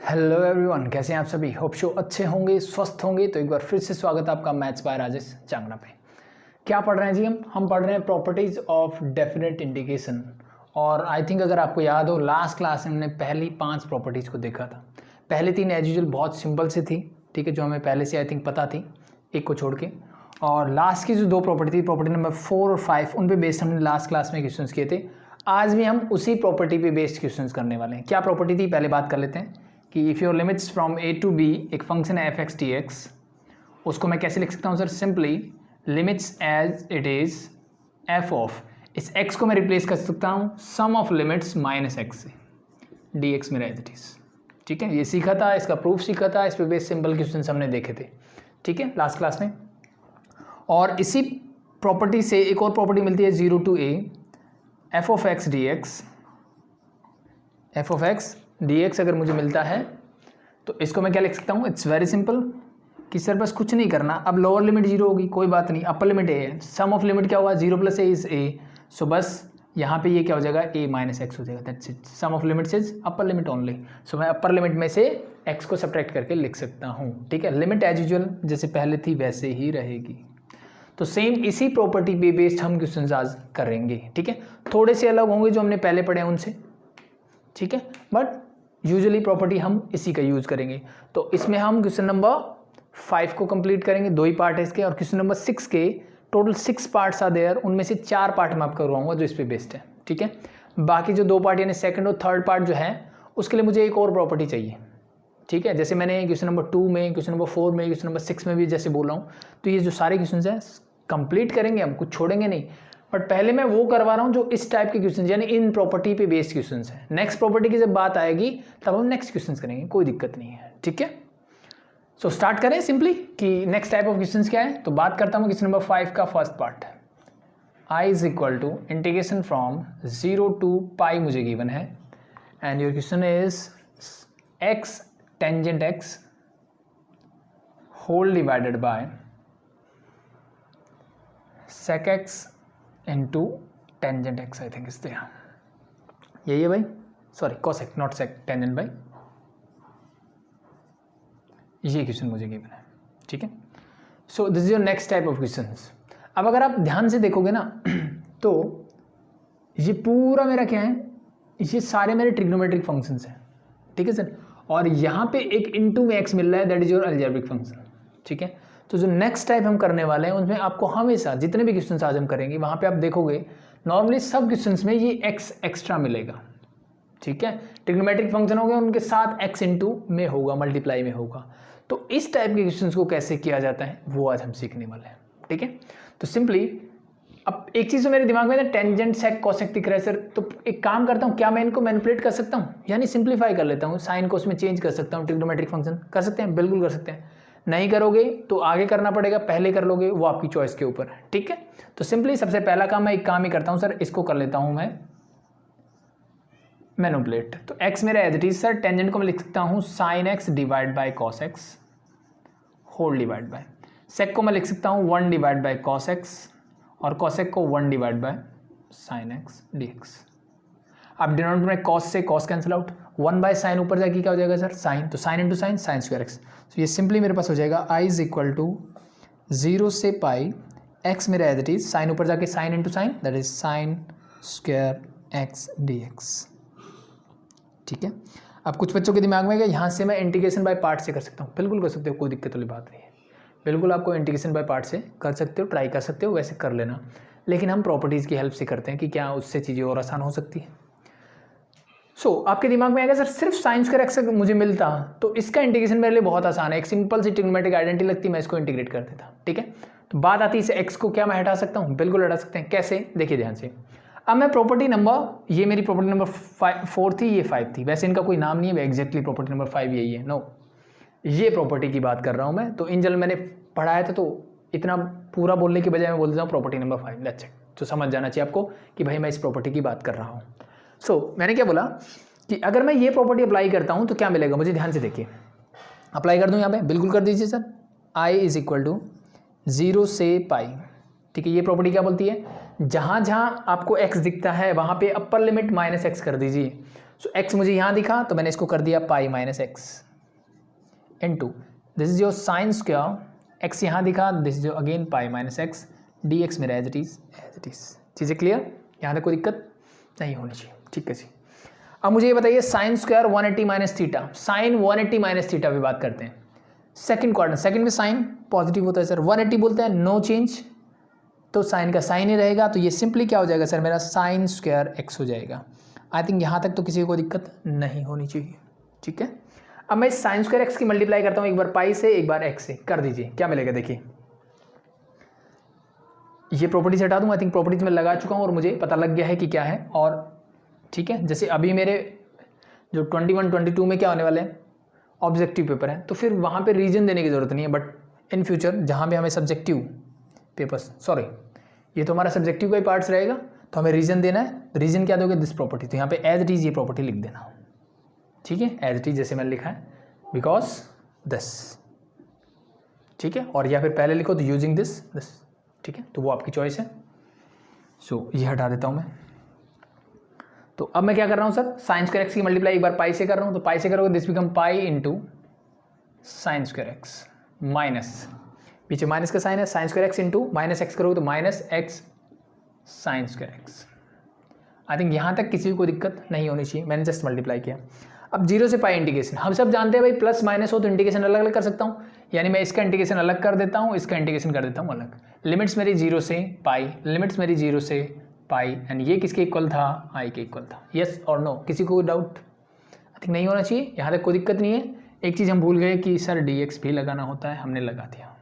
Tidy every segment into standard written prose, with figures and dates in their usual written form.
Hello everyone, कैसे हैं आप सभी। होप शो अच्छे होंगे, स्वस्थ होंगे। तो एक बार फिर से स्वागत है आपका मैथ्स बाय राजेश चांगना पे। क्या पढ़ रहे हैं जी? हम पढ़ रहे हैं प्रॉपर्टीज ऑफ डेफिनेट इंटीग्रेशन। और आई थिंक अगर आपको याद हो, लास्ट क्लास में हमने पहली 5 प्रॉपर्टीज़ को देखा था। पहले 3 एज यूजुअल बहुत सिंपल से थी, ठीक है, जो हमें पहले से आई थिंक पता थी, एक को छोड़ के। और लास्ट की जो 2 प्रॉपर्टी थी, प्रॉपर्टी नंबर 4 और 5, उन पे बेस्ड हमने लास्ट क्लास में क्वेश्चंस किए थे। आज भी हम उसी प्रॉपर्टी पे बेस्ड क्वेश्चंस करने वाले हैं। क्या प्रॉपर्टी थी, पहले बात कर लेते हैं कि if your limits from A to B, एक फंक्शन है एफ एक्स टी एक्स, उसको मैं कैसे लिख सकता हूँ sir? Simply limits as it is F of, इस एक्स को मैं रिप्लेस कर सकता हूँ sum of limits minus X से, डी एक्स मेरा एज इट इज़। ठीक है, ये सीखा था, इसका प्रूफ सीखा था, इस पर बेस सिंपल क्वेश्चन हमने देखे थे, ठीक है, लास्ट क्लास में। और इसी प्रॉपर्टी से एक और प्रॉपर्टी मिलती है 0 to A F of X D X. F of X D X अगर मुझे मिलता है तो इसको मैं क्या लिख सकता हूँ? इट्स वेरी सिंपल कि सर बस कुछ नहीं करना। अब लोअर लिमिट 0 होगी, कोई बात नहीं, अपर लिमिट ए है, सम ऑफ लिमिट क्या होगा? 0 प्लस ए इज ए। सो बस यहाँ पे ये क्या हो जाएगा? ए माइनस एक्स हो जाएगा, that's it. Sum of limits is upper limit only. So मैं अपर लिमिट में से एक्स को सब्ट्रैक्ट करके लिख सकता हूँ, ठीक है। लिमिट एज यूजुअल जैसे पहले थी वैसे ही रहेगी। तो सेम इसी प्रॉपर्टी पे बेस्ड हम क्वेश्चन आज करेंगे, ठीक है। थोड़े से अलग होंगे जो हमने पहले पढ़े हैं उनसे, ठीक है, बट यूजुअली प्रॉपर्टी हम इसी का यूज करेंगे। तो इसमें हम क्वेश्चन नंबर 5 को कंप्लीट करेंगे, 2 ही पार्ट है इसके, और क्वेश्चन नंबर 6 के टोटल 6 पार्ट्स आर देयर, उनमें से 4 पार्ट मैं आपको करवाऊंगा जो इस पे बेस्ड है, ठीक है। बाकी जो 2 पार्ट यानी सेकंड और थर्ड पार्ट जो है उसके लिए मुझे एक और प्रॉपर्टी चाहिए, ठीक है। जैसे मैंने क्वेश्चन नंबर 2 में, क्वेश्चन नंबर 4 में, क्वेश्चन नंबर 6 में भी जैसे बोल रहा हूँ, तो ये जो सारे क्वेश्चन हैं कंप्लीट करेंगे हम, कुछ छोड़ेंगे नहीं। बट पहले मैं वो करवा रहा हूँ जो इस टाइप के क्वेश्चन यानी इन प्रॉपर्टी पे बेस्ड क्वेश्चन हैं। नेक्स्ट प्रॉपर्टी की जब बात आएगी तब हम नेक्स्ट क्वेश्चन करेंगे, कोई दिक्कत नहीं है, ठीक है। सो स्टार्ट करें सिंपली कि नेक्स्ट टाइप ऑफ क्वेश्चन क्या है। तो बात करता हूँ क्वेश्चन नंबर 5 का first part. I is equal to integration from 0 to pi मुझे गिवन है, and your question is X tangent X whole divided by sec x into tangent X, I think इस तरह यही है भाई, sorry cosec not sec, tangent by, ये question मुझे given है, ठीक है। So this is your next type of questions. अब अगर आप ध्यान से देखोगे ना तो ये पूरा मेरा क्या है, ये सारे मेरे ट्रिग्नोमेट्रिक फंक्शंस हैं, ठीक है सर। और यहाँ पे एक इंटू में एक्स मिल रहा है, that is your algebraic function, ठीक है। तो जो नेक्स्ट टाइप हम करने वाले हैं उसमें आपको हमेशा जितने भी क्वेश्चंस आज हम करेंगे वहाँ पे आप देखोगे नॉर्मली सब क्वेश्चंस में ये एक्स एक्स्ट्रा मिलेगा, ठीक है। ट्रिग्नोमेट्रिक फंक्शन हो गया, उनके साथ एक्स इंटू में होगा, मल्टीप्लाई में होगा। तो इस टाइप के क्वेश्चंस को कैसे किया जाता है वो आज हम सीखने वाले हैं, ठीक है। तो सिंपली अब एक चीज़ तो मेरे दिमाग में ना, टेंजेंट सेक कोसेक दिख रहा है सर, तो एक काम करता हूँ, क्या मैं इनको मैनिपुलेट कर सकता हूँ, यानी सिंप्लीफाई कर लेता हूँ, साइन को उसमें चेंज कर सकता हूँ। ट्रिग्नोमेट्रिक फंक्शन कर सकते हैं, बिल्कुल कर सकते हैं। नहीं करोगे तो आगे करना पड़ेगा, पहले कर लोगे वो आपकी चॉइस के ऊपर है, ठीक है। तो सिंपली सबसे पहला काम मैं एक काम ही करता हूँ सर, इसको कर लेता हूँ मैं मैनिपुलेट। तो x मेरा as it is sir, tangent को मैं लिख सकता हूँ sine X divide by cos x whole divide by, sec को मैं लिख सकता हूँ 1 डिवाइड बाई कॉस एक्स, और कॉसेक को 1 divide by sine X D X. अब डिनोमिनेटर में कॉस से cos cancel out, 1 by sine ऊपर जाके क्या हो जाएगा सर? साइन, तो sine into sine, sine square X. तो ये सिंपली मेरे पास हो जाएगा आई इज इक्वल टू 0 से पाई, एक्स मेरा एज इट इज, साइन ऊपर जाके sign into sign, that is sine square x D X, ठीक है। अब कुछ बच्चों के दिमाग में क्या, यहाँ से मैं इंटीग्रेशन बाय पार्ट से कर सकता हूँ, बिल्कुल कर सकते हो, कोई दिक्कत वाली बात नहीं है, बिल्कुल आपको इंटीग्रेशन बाय पार्ट से कर सकते हो, ट्राई कर सकते हो, वैसे कर लेना। लेकिन हम प्रॉपर्टीज़ की हेल्प से करते हैं कि क्या उससे चीज़ें और आसान हो सकती है। सो आपके दिमाग में आएगा सर सिर्फ साइन स्क्वायर एक्स मुझे मिलता तो इसका इंटीग्रेशन मेरे लिए बहुत आसान है, एक सिंपल सी ट्रिग्नोमेट्रिक आइडेंटिटी लगती, मैं इसको इंटीग्रेट कर देता, ठीक है। तो बात आती है इसे एक्स को क्या मैं हटा सकता हूँ? बिल्कुल हटा सकते हैं। कैसे? देखिए ध्यान से। अब मैं प्रॉपर्टी नंबर, ये मेरी प्रॉपर्टी नंबर 4 थी, ये 5 थी, वैसे इनका कोई नाम नहीं है, एग्जैक्टली प्रॉपर्टी नंबर 5 यही है, नो, ये प्रॉपर्टी की बात कर रहा हूँ मैं। तो इन जनरल मैंने पढ़ाया था, तो इतना पूरा बोलने की बजाय मैं बोल देता हूँ प्रॉपर्टी नंबर 5, दैट्स इट। तो समझ जाना चाहिए आपको कि भाई मैं इस प्रॉपर्टी की बात कर रहा हूँ। सो मैंने क्या बोला कि अगर मैं ये प्रॉपर्टी अप्लाई करता हूँ तो क्या मिलेगा मुझे, ध्यान से देखिए। अप्लाई कर दूँ यहाँ पे, बिल्कुल कर दीजिए sir. I is equal to 0 से पाई, ठीक है। ये प्रॉपर्टी क्या बोलती है, जहाँ जहाँ आपको x दिखता है वहाँ पे अपर लिमिट माइनस एक्स कर दीजिए। सो x मुझे यहाँ दिखा तो मैंने इसको कर दिया पाई minus x into this is your sine square, x यहाँ दिखा, this is your again pi minus X, D X मेरा एज इट इज़। चीज़ें क्लियर, यहाँ तक कोई दिक्कत नहीं होनी चाहिए, ठीक है जी। अब मुझे ये बताइए sine square 180 minus theta, sine 180 minus theta पे बात करते हैं। सेकंड क्वाड्रेंट, सेकंड में साइन पॉजिटिव होता है सर, 180 बोलते हैं नो चेंज, तो साइन का साइन ही रहेगा, तो ये सिंपली क्या हो जाएगा सर मेरा साइन स्क्वायर एक्स हो जाएगा। आई थिंक यहाँ तक तो किसी को दिक्कत नहीं होनी चाहिए, ठीक है। अब मैं साइन स्क्वायर एक्स की मल्टीप्लाई करता हूँ, एक बार पाई से एक बार एक्स से, कर दीजिए, क्या मिलेगा देखिए। ये प्रॉपर्टीज हटा दूँ, आई थिंक प्रॉपर्टीज में लगा चुका हूँ और मुझे पता लग गया है कि क्या है, और ठीक है। जैसे अभी मेरे जो 21 22 में क्या होने वाले हैं, ऑब्जेक्टिव पेपर है, तो फिर वहाँ पे रीजन देने की ज़रूरत नहीं है, बट इन फ्यूचर जहाँ पे हमें सब्जेक्टिव पेपर्स, सॉरी ये तो हमारा सब्जेक्टिव का ही पार्ट्स रहेगा, तो हमें रीजन देना है। रीजन क्या दोगे, दिस प्रॉपर्टी, तो यहाँ पे एज इट इज़ ये प्रॉपर्टी लिख देना, ठीक है, एज इट इज़ जैसे मैंने लिखा है, बिकॉज दिस, ठीक है, और या फिर पहले लिखो तो यूजिंग दिस, ठीक है, तो वो आपकी चॉइस है। सो ये हटा देता हूँ मैं। तो अब मैं क्या कर रहा हूँ सर, साइन स्क्वायर एक्स की मल्टीप्लाई एक बार पाई से कर रहा हूँ, तो पाई से करोगे this become pi into sine square X minus, पीछे माइनस का साइन है, sign square x into minus x करोगे तो minus x sign square x. I think यहाँ तक किसी को दिक्कत नहीं होनी चाहिए, मैंने जस्ट मल्टीप्लाई किया। अब जीरो से पाई इंटीग्रेशन, हम सब जानते हैं भाई प्लस माइनस हो तो इंटीग्रेशन अलग अलग कर सकता हूँ, यानी मैं इसका इंटीग्रेशन अलग कर देता हूँ, इसका इंटीग्रेशन कर देता हूँ अलग। लिमिट्स मेरी जीरो से पाई, लिमिट्स मेरी जीरो से पाई, एंड ये किसके इक्वल था, आई के इक्वल था। यस और नो, किसी को डाउट आई थिंक नहीं होना चाहिए, यहाँ तक कोई दिक्कत नहीं है। एक चीज़ हम भूल गए कि सर dx भी लगाना होता है, हमने लगा दिया।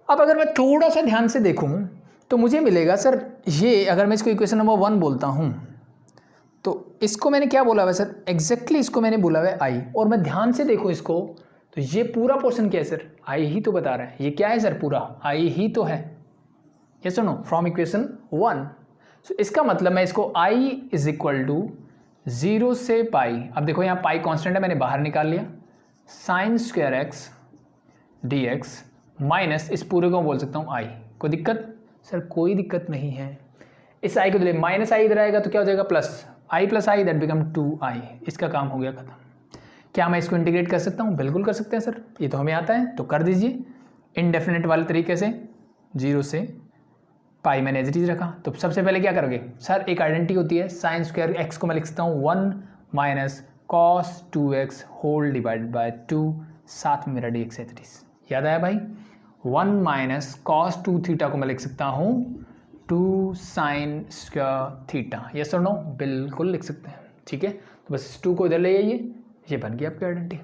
अब अगर मैं थोड़ा सा ध्यान से देखूं तो मुझे मिलेगा सर ये, अगर मैं इसको इक्वेशन नंबर 1 बोलता हूं तो इसको मैंने क्या बोला हुआ है सर, एग्जैक्टली इसको मैंने बोला हुआ है आई, और मैं ध्यान से देखूं इसको तो ये पूरा पोर्शन क्या है सर, आई ही तो बता रहा है। ये क्या है सर, पूरा आई ही तो है, ये सुनो फ्रॉम इक्वेशन 1। सो इसका मतलब मैं इसको आई इज इक्वल टू 0 से पाई, अब देखो यहाँ पाई कांस्टेंट है, मैंने बाहर निकाल लिया, sign square x D x minus इस पूरे को बोल सकता हूँ आई। कोई दिक्कत सर, कोई दिक्कत नहीं है। इस आई को ले माइनस आई इधर आएगा तो क्या हो जाएगा, plus I plus I, that become 2i। इसका काम हो गया खत्म। क्या मैं इसको इंटीग्रेट कर सकता हूँ, बिल्कुल कर सकते हैं सर, ये तो हमें आता है, तो कर दीजिए इनडेफिनेट वाले तरीके से। 0 से पाई मैंने एज इट इज रखा, तो सबसे पहले क्या करोगे सर, एक आइडेंटिटी होती है साइन स्क्वायर एक्स को मैं लिख सकता हूँ 1 minus cos 2x whole divided by 2, साथ में मेरा dx एज इट इज। याद आया भाई, 1 माइनस कॉस 2 थीटा को मैं लिख सकता हूँ 2 साइन स्क्वायर थीटा। यस और नो, बिल्कुल लिख सकते हैं, ठीक है। तो बस इस 2 को इधर ले आइए, ये बन गया आपकी आइडेंटिटी।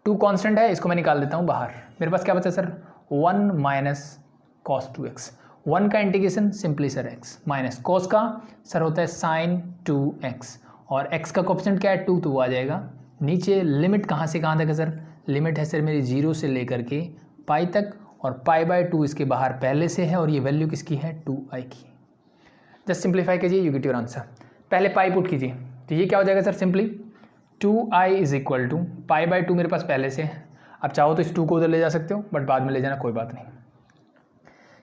2 कांस्टेंट है, इसको मैं निकाल देता हूँ बाहर। मेरे पास क्या बचा सर, 1 माइनस कॉस 2x, 1 का integration simply sir x, minus cos का सर होता है साइन 2x, और x का कोएफिशिएंट क्या है 2, तो वो आ जाएगा नीचे। लिमिट कहाँ से कहाँ तक है सर, लिमिट है सर मेरी 0 से लेकर के पाई तक, और पाई बाय 2 इसके बाहर पहले से है, और ये वैल्यू किसकी है 2i की। जस्ट सिंप्लीफाई कीजिए, यू गेट योर आंसर। पहले पाई पुट कीजिए, तो ये क्या हो जाएगा sir, simply 2i is equal to pi by 2 मेरे पास पहले से है। अब चाहो तो इस 2 को उधर ले जा सकते हो, बट बाद में ले जाना कोई बात नहीं।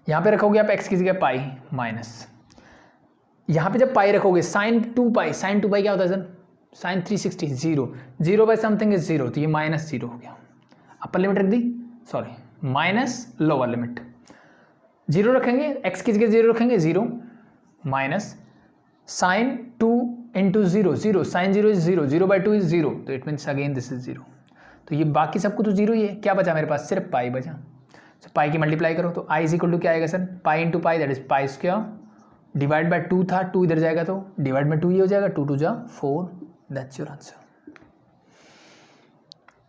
यहाँ पे रखोगे आप x की जगह पाई माइनस, यहाँ पे जब पाई रखोगे साइन 2 पाई, साइन 2 पाई क्या होता है sir, sine 360, 0 by something is 0, तो ये माइनस 0 हो गया। अपर लिमिट रख दी, सॉरी माइनस लोअर लिमिट, 0 रखेंगे, x की जगह 0 रखेंगे, 0 minus sine 2 into 0, sine 0 is 0 by 2 is 0, तो it means again this is 0। तो ये बाकी सबको तो 0 ही है, क्या बचा मेरे पास, सिर्फ पाई बचा। तो पाई की मल्टीप्लाई करो तो i इज इक्वल टू क्या आएगा sir, pi into pi, that is pi square, divide by 2 था, 2 इधर जाएगा तो डिवाइड बाय 2 ही हो जाएगा, 2 2 जा 4, that's your answer.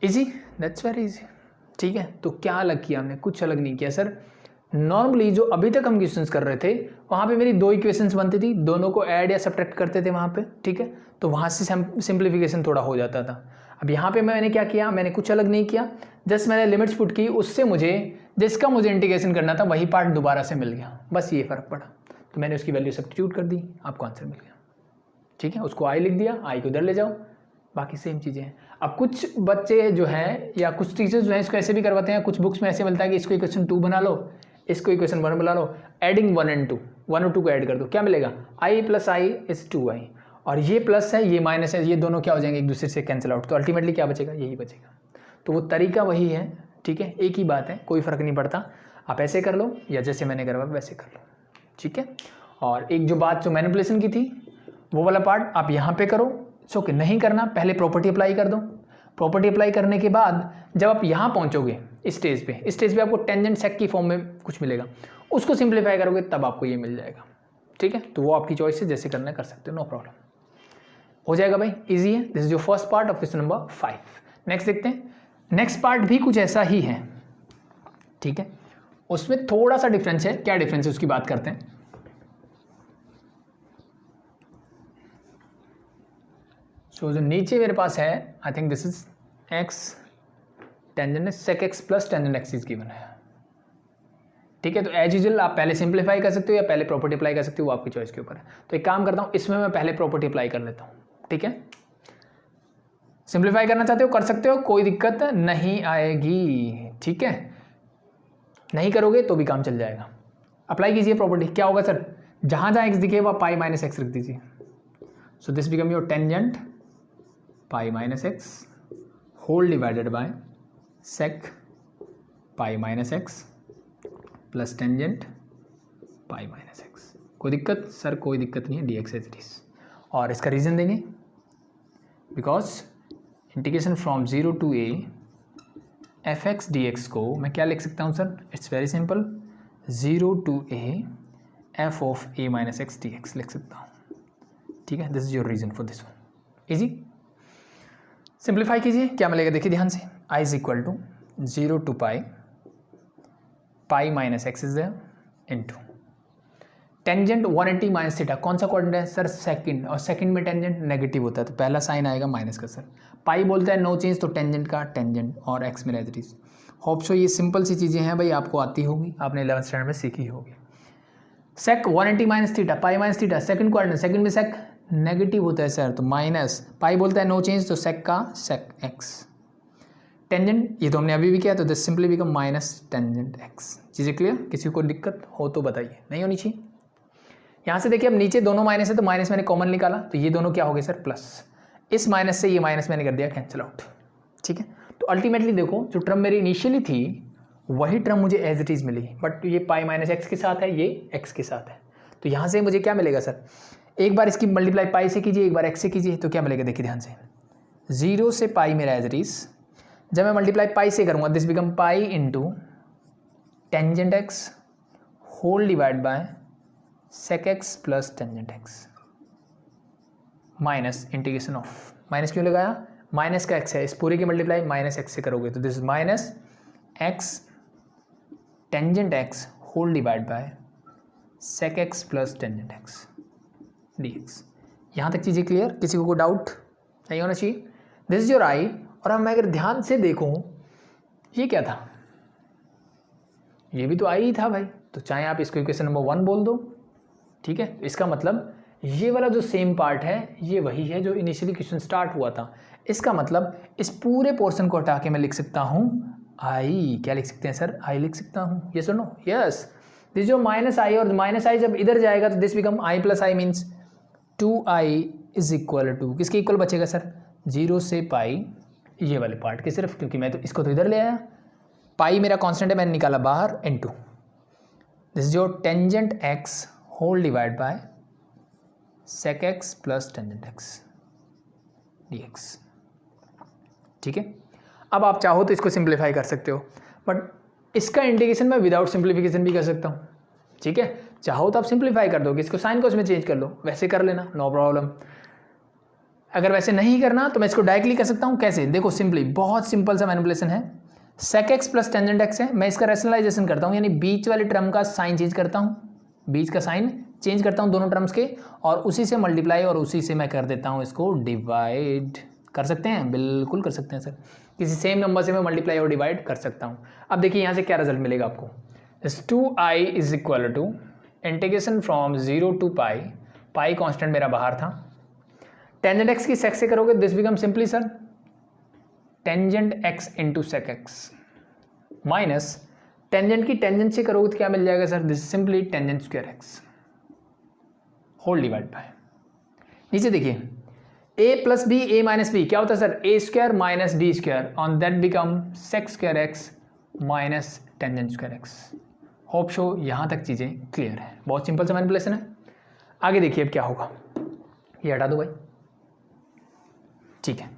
Easy, that's very easy, ठीक है। तो क्या अलग किया हमने, कुछ अलग नहीं किया सर। नॉर्मली जो अभी तक हम क्वेश्चंस कर रहे थे वहाँ पे मेरी 2 इक्वेशंस बनती थी, दोनों को ऐड या सब्ट्रैक्ट करते थे वहाँ पे, ठीक है। तो वहाँ से सिंप्लीफिकेशन थोड़ा हो जाता था। अब यहाँ पे मैंने क्या किया, मैंने कुछ अलग नहीं किया, जस्ट मैंने लिमिट्स पुट की, उससे मुझे जिसका मुझे इंटीग्रेशन करना था वही पार्ट दोबारा से मिल गया, बस ये फ़र्क पड़ा। तो मैंने उसकी वैल्यू सब्स्टिट्यूट कर दी, आपको आंसर मिल गया, ठीक है। उसको आई लिख दिया, आई को उधर ले जाओ, बाकी सेम चीज़ें हैं। अब कुछ बच्चे जो हैं या कुछ टीचर्स जो हैं इसको ऐसे भी करवाते हैं, कुछ बुक्स में ऐसे मिलता है कि इसको इक्वेशन 2 बना लो, इसको इक्वेशन 1 बना लो, एडिंग 1 and 2, 1 और 2 को ऐड कर दो, क्या मिलेगा, i plus I is 2i, और ये प्लस है ये माइनस है, ये दोनों क्या हो जाएंगे एक दूसरे से कैंसिल आउट, तो अल्टीमेटली क्या बचेगा, यही बचेगा। तो वो तरीका वही है, ठीक है, एक ही बात है, कोई फ़र्क नहीं पड़ता, आप ऐसे कर लो या जैसे मैंने करवा वैसे कर लो, ठीक है। और एक जो बात जो मैनिपुलेशन की थी वो वाला पार्ट आप यहाँ पे करो, सो कि नहीं करना, पहले प्रॉपर्टी अप्लाई कर दो। प्रॉपर्टी अप्लाई करने के बाद जब आप यहाँ पहुँचोगे इस स्टेज पे आपको टेंजेंट सेक की फॉर्म में कुछ मिलेगा, उसको सिंप्लीफाई करोगे तब आपको ये मिल जाएगा, ठीक है। तो वो आपकी चॉइस है, जैसे करना कर सकते हो, नो प्रॉब्लम, हो जाएगा भाई, इजी है। This is your first part of question number 5। Next देखते हैं, नेक्स्ट पार्ट भी कुछ ऐसा ही है, ठीक है, उसमें थोड़ा सा डिफरेंस है। क्या डिफरेंस है उसकी बात करते हैं। सो जो नीचे मेरे पास है, I think this is X tangent sec X plus tangent X is given है, ठीक है। तो एज यूजुअल आप पहले सिंप्लीफाई कर सकते हो या पहले प्रॉपर्टी अप्लाई कर सकते हो, वो आपकी चॉइस के ऊपर है। तो एक काम करता हूँ, इसमें मैं पहले प्रॉपर्टी अप्लाई कर लेता हूँ, ठीक है। सिंप्लीफाई करना चाहते हो कर सकते हो, कोई दिक्कत नहीं आएगी, ठीक है। नहीं करोगे तो भी काम चल जाएगा। अप्लाई कीजिए प्रॉपर्टी, क्या होगा सर, जहाँ जहाँ एक्स दिखे वहाँ पाई माइनस एक्स रख दीजिए। So this become your tangent pi minus X whole divided by sec pi minus X plus tangent pi minus X. कोई दिक्कत सर, कोई दिक्कत नहीं है, D X as it is. और इसका रीज़न देंगे, because integration from 0 to a F X D X को मैं क्या लिख सकता हूँ sir, it's very simple, 0 to a F of a minus X D x लिख सकता हूँ, ठीक है। This is your reason for this one, easy. Simplify कीजिए, क्या मिलेगा देखिए ध्यान से, i is equal to 0 to pi minus X is there into tangent 180 minus theta, कौन सा कोऑर्डिनेट है सर, सेकंड, और सेकंड में टेंजेंट नेगेटिव होता है तो पहला साइन आएगा माइनस का सर। पाई बोलता है नो चेंज, तो टेंजेंट का टेंजेंट और एक्स में as it is. Hope so ये सिंपल सी चीज़ें हैं भाई, आपको आती होगी, आपने 11th स्टैंडर्ड में सीखी होगी। सेक 180 minus theta, pi minus theta, second coordinate, second में सेक नेगेटिव होता है सर, तो माइनस, पाई बोलता है नो चेंज, तो सेक का सेक एक्स, टेंजेंट ये तो हमने अभी भी किया, तो this simply become minus tangent x. चीज़ें क्लियर, किसी को दिक्कत हो तो बताइए, नहीं होनी चाहिए। यहाँ से देखिए अब नीचे दोनों माइनस है, तो माइनस मैंने कॉमन निकाला, तो ये दोनों क्या हो गए सर, प्लस, इस माइनस से ये माइनस मैंने कर दिया कैंसिल आउट, ठीक है। तो अल्टीमेटली देखो जो टर्म मेरी इनिशियली थी वही टर्म मुझे एज इट इज़ मिली, बट ये पाई माइनस एक्स के साथ है, ये एक्स के साथ है, तो यहाँ से मुझे क्या मिलेगा सर, एक बार इसकी मल्टीप्लाई पाई से कीजिए, एक बार एक्स से कीजिए, तो क्या मिलेगा देखिए ध्यान से, 0 से पाई मेरा एज इट इज़, जब मैं मल्टीप्लाई पाई से करूँगा this become pi into tangent X whole divide by sec X plus tangent X minus integration of, minus क्यों लगाया, माइनस का एक्स है, इस पूरे की मल्टीप्लाई माइनस एक्स से करोगे तो this is minus X tangent X whole divide by sec X plus tangent X D X. यहाँ तक चीज़ें क्लियर, किसी को डाउट नहीं होना चाहिए। दिस इज योर आई, और अब मैं अगर ध्यान से देखूँ ये क्या था, ये भी तो आई ही था भाई, तो चाहे आप इसको इक्वेशन नंबर 1 बोल दो, ठीक है। इसका मतलब ये वाला जो सेम पार्ट है ये वही है जो इनिशियली क्वेश्चन स्टार्ट हुआ था। इसका मतलब इस पूरे पोर्शन को हटा के मैं लिख सकता हूँ आई, क्या लिख सकते हैं सर, आई लिख सकता हूँ, यस और नो, यस। दिस जो माइनस आई, और माइनस आई जब इधर जाएगा तो this become I plus I means 2i is equal to, किसके इक्वल बचेगा सर, 0 से पाई, ये वाले पार्ट के सिर्फ, क्योंकि मैं तो इसको तो इधर ले आया, पाई मेरा कांस्टेंट है मैंने निकाला बाहर, into this is your tangent X whole divide by sec X plus tangent X D X, ठीक है। अब आप चाहो तो इसको सिंप्लीफाई कर सकते हो, बट इसका इंटीग्रेशन मैं विदाउट सिंप्लीफिकेशन भी कर सकता हूँ, ठीक है। चाहो तो आप सिंप्लीफाई कर दोगे, इसको साइन को उसमें चेंज कर लो, वैसे कर लेना, नो प्रॉब्लम। अगर वैसे नहीं करना तो मैं इसको डायरेक्टली कर सकता हूँ, कैसे, देखो सिंपली, बहुत सिंपल सा मैनिपुलेशन है, sec X plus tangent X है, मैं इसका रैशनलाइजेशन करता हूँ, यानी बीच वाले टर्म का साइन चेंज करता हूँ, बीच का साइन चेंज करता हूँ दोनों टर्म्स के, और उसी से मल्टीप्लाई और उसी से मैं कर देता हूँ इसको डिवाइड। कर सकते हैं, बिल्कुल कर सकते हैं सर, किसी सेम नंबर से मैं मल्टीप्लाई और डिवाइड कर सकता हूँ। अब देखिए यहाँ से क्या रिजल्ट मिलेगा आपको, इस 2i is equal to integration from 0 to pi, pi constant मेरा बाहर था, टेंजेंट एक्स की सेक से करोगे this become simply sir tangent x into sec X, minus tangent की टेंजेंट से करोगे तो क्या मिल जाएगा sir, this simply tangent square X whole divide by, नीचे देखिए a plus B a minus B क्या होता है sir, a square minus D square on that become sec square X minus tangent square X. Hope so यहाँ तक चीज़ें clear है, बहुत सिंपल सा मैनिपुलेशन है। आगे देखिए अब क्या होगा, ये हटा दो भाई, ठीक है।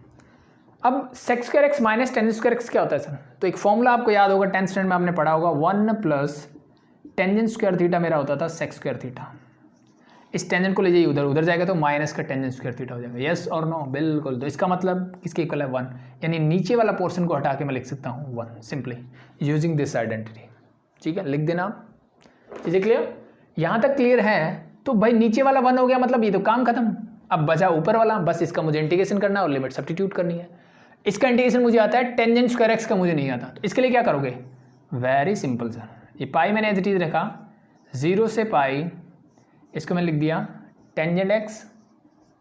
अब sec square X minus tangent square X क्या होता है सर, तो एक फॉर्मूला आपको याद होगा, 10th स्टैंडर्ड में आपने पढ़ा होगा, 1 प्लस टेंजेंट स्क्वायर थीटा मेरा होता था सेक स्क्वायर थीटा। इस टेंजेंट को ले जाइए उधर, उधर जाएगा तो माइनस का टेंजेंट स्क्वायर थीटा हो जाएगा, यस और नो, बिल्कुल। तो इसका मतलब किसके इक्वल है 1, यानी नीचे वाला पोर्शन को हटा के मैं लिख सकता हूँ 1 सिंपली यूजिंग दिस आइडेंटिटी। ठीक है, लिख देना आप, चीज़ें क्लियर, यहाँ तक क्लियर है। तो भाई नीचे वाला 1 हो गया, मतलब ये तो काम खत्म। अब बचा ऊपर वाला, बस इसका मुझे इंटीग्रेशन करना और लिमिट सब्स्टिट्यूट करनी है। इसका इंटीग्रेशन मुझे आता है, टेंजेंट स्क्वायर एक्स का मुझे नहीं आता। तो इसके लिए क्या करोगे, वेरी सिंपल सर, ये पाई मैंने एज इट इज रखा 0 से पाई, इसको मैं लिख दिया tangent X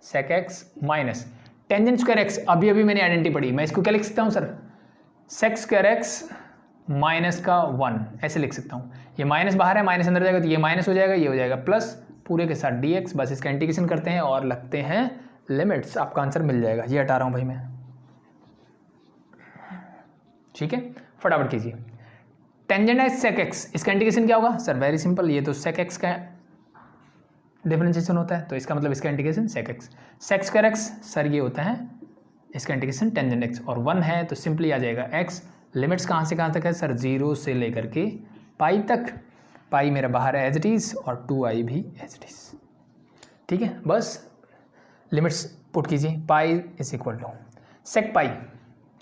sec X minus tangent square X. अभी अभी मैंने आइडेंटिटी पढ़ी, मैं इसको क्या लिख सकता हूँ sir, sec square X minus का 1 ऐसे लिख सकता हूँ। ये माइनस बाहर है, माइनस अंदर जाएगा तो ये माइनस हो जाएगा, ये हो जाएगा प्लस पूरे के साथ dx। बस इसका इंटीग्रेशन करते हैं और लगते हैं लिमिट्स, आपका आंसर मिल जाएगा। ये हटा रहा हूँ भाई मैं, ठीक है, फटाफट कीजिए। टेंजेंट है सेक एक्स, इसका इंटीग्रेशन क्या होगा सर, वेरी सिंपल, ये तो सेक एक्स का डिफरेंशिएशन होता है, तो इसका मतलब इसका integration sec X. Sec square X sir ये होता है, इसका इंटीग्रेशन टेंजेंट एक्स, और 1 है तो सिंपली आ जाएगा एक्स। लिमिट्स कहाँ से कहाँ तक है सर, 0 से लेकर के पाई तक। पाई मेरा बाहर है एज इट इज़ और 2i भी एज इट इज़, ठीक है। बस लिमिट्स पुट कीजिए, pi is equal to sec pi,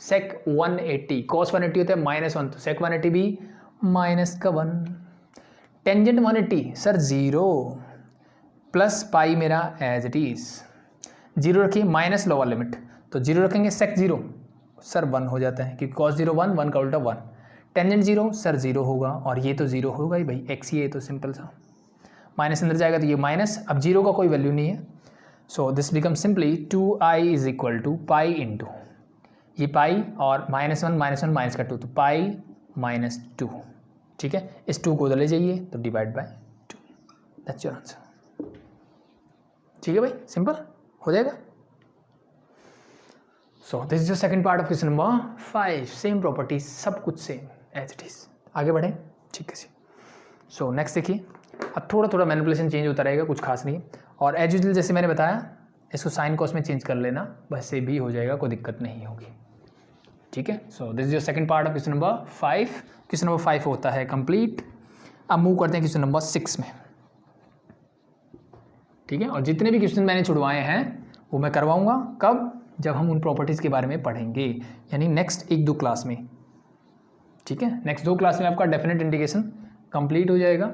sec 180 cos 180 होता है -1, तो सेक 180 भी माइनस का 1। टेंजेंट 180 सर 0 प्लस पाई मेरा एज इट इज़, 0 रखिए माइनस लोअर लिमिट, तो 0 रखेंगे सेक 0 सर 1 हो जाता है, क्योंकि कॉस 0 1, 1 का उल्टा 1। टेंजेंट 0 सर 0 होगा, और ये तो 0 होगा ही भाई, एक्स ये तो सिंपल सा, माइनस अंदर जाएगा तो ये माइनस, अब 0 का कोई वैल्यू नहीं है, so this become simply 2i is equal to pi into ये पाई और -1 माइनस का 2, तो पाई माइनस 2, ठीक है। इस 2 को उधर ले जाइए तो divide by 2, that's your answer. ठीक है भाई, सिंपल हो जाएगा। सो this is the second part of question number 5, same properties, सब कुछ सेम एज इट इज। आगे बढ़ें, ठीक है जी। सो नेक्स्ट देखिए, अब थोड़ा थोड़ा मैनिपुलेशन चेंज होता रहेगा, कुछ खास नहीं, और एज यूजुअल जैसे मैंने बताया इसको साइन कॉस में चेंज कर लेना, वैसे भी हो जाएगा, कोई दिक्कत नहीं होगी, ठीक है। So this is your second part of question number 5। Question number 5 होता है कंप्लीट। अब मूव करते हैं क्वेश्चन नंबर 6 में, ठीक है। और जितने भी क्वेश्चन मैंने छुड़वाए हैं वो मैं करवाऊंगा कब, जब हम उन प्रॉपर्टीज़ के बारे में पढ़ेंगे, यानी नेक्स्ट 1-2 क्लास में, ठीक है। नेक्स्ट 2 क्लास में आपका डेफिनेट इंटीग्रेशन कंप्लीट हो जाएगा।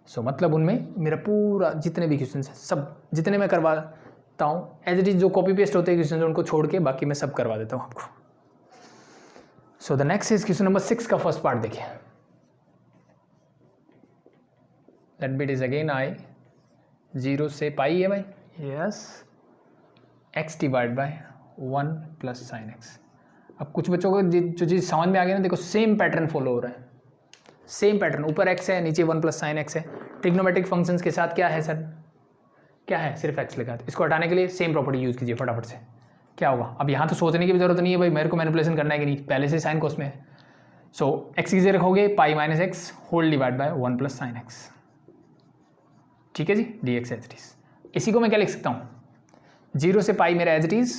सो मतलब उनमें मेरा पूरा जितने भी क्वेश्चन हैं, सब जितने मैं करवाता हूँ एज इट इज, जो कॉपी पेस्ट होते हैं क्वेश्चन उनको छोड़ के बाकी मैं सब करवा देता हूँ आपको। सो the next is question number 6 का फर्स्ट पार्ट देखिए। That bit is again I 0 से पाई है भाई, yes, x divide by 1 plus sine x. अब कुछ बच्चों को जो चीज़ समझ में आ गया ना, देखो सेम पैटर्न फॉलो हो रहा है, सेम पैटर्न, ऊपर x है नीचे 1 प्लस साइन एक्स है। ट्रिग्नोमेट्रिक फंक्शंस के साथ क्या है सर, क्या है, सिर्फ x लिखा है। इसको हटाने के लिए सेम प्रॉपर्टी यूज़ कीजिए फटाफट से, क्या होगा। अब यहाँ तो सोचने की भी जरूरत नहीं है भाई, मेरे को मैनिपुलेशन करना है कि नहीं, पहले से साइन कोस में है। सो x की जगह रखोगे pi minus X whole divide by 1 plus sine X, ठीक है जी, D X as it is. इसी को मैं क्या लिख सकता हूँ, 0 से पाई मेरा एज इट इज।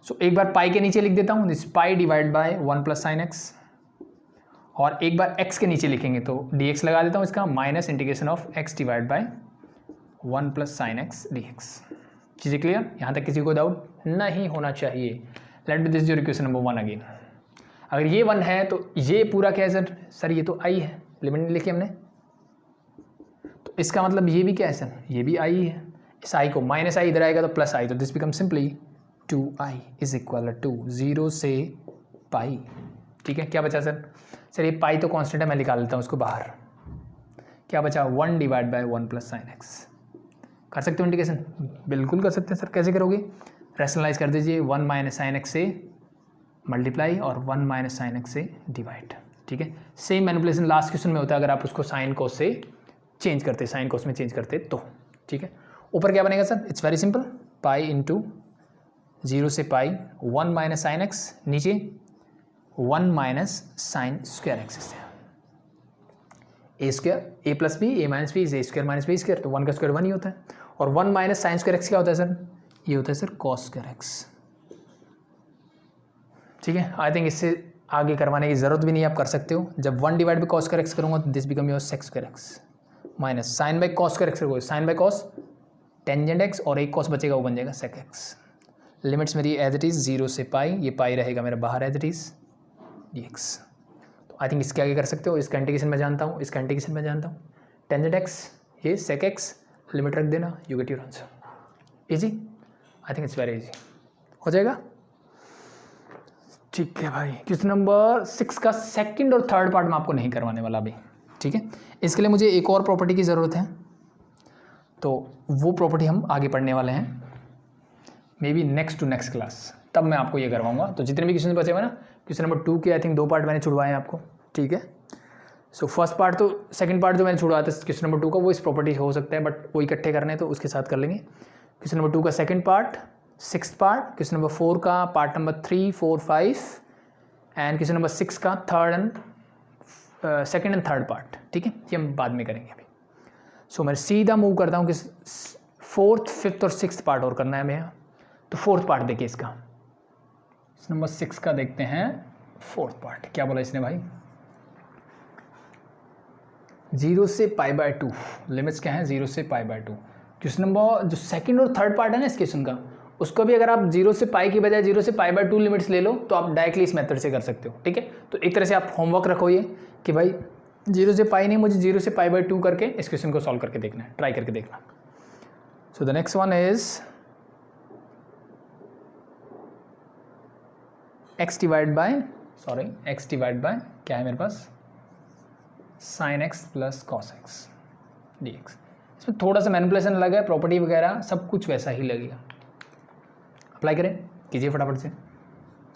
सो एक बार पाई के नीचे लिख देता हूँ, this pi divide by 1 plus sine x, और एक बार x के नीचे लिखेंगे तो dx लगा देता हूँ इसका, minus integration of x divide by 1 plus sine X dx। चीज़ें क्लियर, यहाँ तक किसी को डाउट नहीं होना चाहिए। Let be this your equation number 1 again. अगर ये 1 है तो ये पूरा क्या है सर, सर ये तो i है, लिमिट नहीं लिखी हमने, तो इसका मतलब ये भी क्या है सर, ये भी i है। इस i को माइनस i इधर आएगा तो प्लस i, तो this become simply 2i is equal to 0 से पाई, ठीक है। क्या बचा सर, सर ये पाई तो कांस्टेंट है, मैं निकाल लेता हूँ उसको बाहर। क्या बचा, 1 divide by 1 plus sine x. कर सकते हो इंटीग्रेशन, बिल्कुल कर सकते हैं सर। कैसे करोगे, रैशनलाइज कर दीजिए, 1 माइनस साइन एक्स से मल्टीप्लाई और 1 माइनस साइन एक्स से डिवाइड, ठीक है। सेम मैनिपुलेशन लास्ट क्वेश्चन में होता है, अगर आप उसको साइन कोस में चेंज करते तो, ठीक है। ऊपर क्या बनेगा sir, it's very simple, pi into 0 से पाई 1 माइनस साइन एक्स, नीचे 1 minus sine square X. A square A plus B A minus B is A square minus B square, तो 1 का स्क्वायर 1 ही होता है। और 1 माइनस साइन स्क्वायर एक्स क्या होता है सर? ये होता है सर कॉस स्क्वायर एक्स। ठीक है, आई थिंक इससे आगे करवाने की जरूरत भी नहीं, आप कर सकते हो। जब 1 divide by cos square X करूँगा तो this become your sec square X minus sine by cos square X करोगे, sine by cos tangent x और एक कॉस बचेगा वो बन जाएगा सेक एक्स। लिमिट्स मेरी एज इट इज़ 0 से पाई, ये पाई रहेगा मेरा बाहर एज इट इज़ dx। तो आई थिंक इसके आगे कर सकते हो। इसका इंटीग्रेशन मैं जानता हूँ, इसका इंटीग्रेशन मैं जानता हूँ। टेंजेंट एक्स ये सेक एक्स, लिमिट रख देना, you get your answer. Easy, I think it's very easy, हो जाएगा। ठीक है भाई, क्वेश्चन नंबर 6 का सेकंड और थर्ड पार्ट में आपको नहीं करवाने वाला अभी। ठीक है, इसके लिए मुझे एक और प्रॉपर्टी की ज़रूरत है, तो वो प्रॉपर्टी हम आगे पढ़ने वाले हैं, maybe next to next class, तब मैं आपको ये करवाऊंगा। तो जितने भी क्वेश्चन बचे हुए ना, क्वेश्चन नंबर 2 के आई थिंक 2 पार्ट मैंने छुड़वाए हैं आपको। ठीक है, सो फर्स्ट पार्ट तो सेकंड पार्ट जो मैंने छुड़वाया था क्वेश्चन नंबर 2 का वो इस प्रॉपर्टी हो सकता है, बट वो इकट्ठे करने तो उसके साथ कर लेंगे। क्वेश्चन नंबर 2 का second part, 6th part, question number 4 का part number 3, 4, 5 and question number 6 का सेकंड एंड थर्ड पार्ट। ठीक है, ये हम बाद में करेंगे अभी। सो मैं सीधा मूव करता हूँ कि 4th, 5th और 6th पार्ट और करना है हमें। तो 4th पार्ट देखिए इसका, नंबर 6 का देखते हैं 4th पार्ट। क्या बोला इसने भाई? 0 से पाई बाय 2, लिमिट्स क्या है? 0 से पाई बाय 2। क्वेश्चन नंबर जो सेकंड और थर्ड पार्ट है ना इस क्वेश्चन का, उसको भी अगर आप 0 से पाई की बजाय 0 से पाई बाय 2 लिमिट्स ले लो तो आप डायरेक्टली इस मेथड से कर सकते हो। ठीक है, तो एक तरह से आप होमवर्क रखो ये कि भाई 0 से पाई नहीं, मुझे 0 से पाई बाय 2 करके इस क्वेश्चन को सॉल्व करके देखना है, ट्राई करके देखना। So the next one is x divide by क्या है मेरे पास? Sine X plus cos X dx। इसमें थोड़ा सा मैनिपुलेशन लगा है, प्रॉपर्टी वगैरह सब कुछ वैसा ही लगेगा। अप्लाई करें, कीजिए फटाफट से।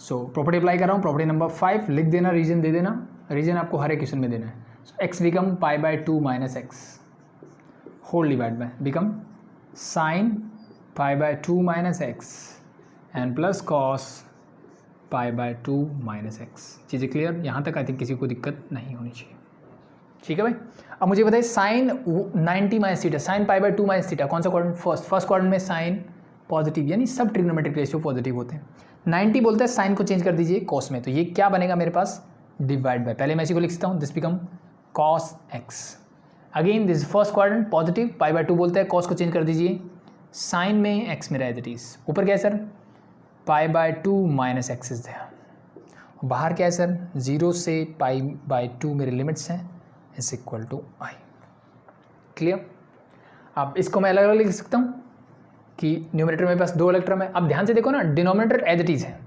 सो प्रॉपर्टी अप्लाई कर रहा हूँ, प्रॉपर्टी नंबर 5 लिख देना, रीजन दे देना, रीजन आपको हर एक क्वेश्चन में देना है। So X become pi by 2 minus X whole divide by become sine pi by 2 minus X and plus cos pi by 2 minus X. चीज़ें क्लियर? यहाँ तक आई थिंक किसी को दिक्कत नहीं होनी चाहिए। ठीक है भाई, अब मुझे बताइए sine 90 minus theta, sine pi by 2 minus theta कौन सा क्वाड्रेंट? फर्स्ट क्वाड्रेंट में साइन पॉजिटिव, यानी सब ट्रिग्नोमेट्रिक रेशियो पॉजिटिव होते हैं। 90 बोलता है साइन को चेंज कर दीजिए कॉस में, तो ये क्या बनेगा मेरे पास? डिवाइड बाय, पहले मैं इसी को लिख सकता हूँ, this become cos x. Again this first quadrant positive, pi by 2 बोलता है कॉस को चेंज कर दीजिए साइन में, एक्स में एज इट इज। ऊपर क्या है sir? Pi by 2 minus X is there. बाहर क्या है सर? 0 से पाई बाय 2 मेरे लिमिट्स हैं, is equal to I. Clear? अब इसको मैं अलग अलग लिख सकता हूँ कि न्यूमरेटर मेरे पास 2 अलग टर्म है। अब ध्यान से देखो ना, डिनोमिनेटर एज इट इज है,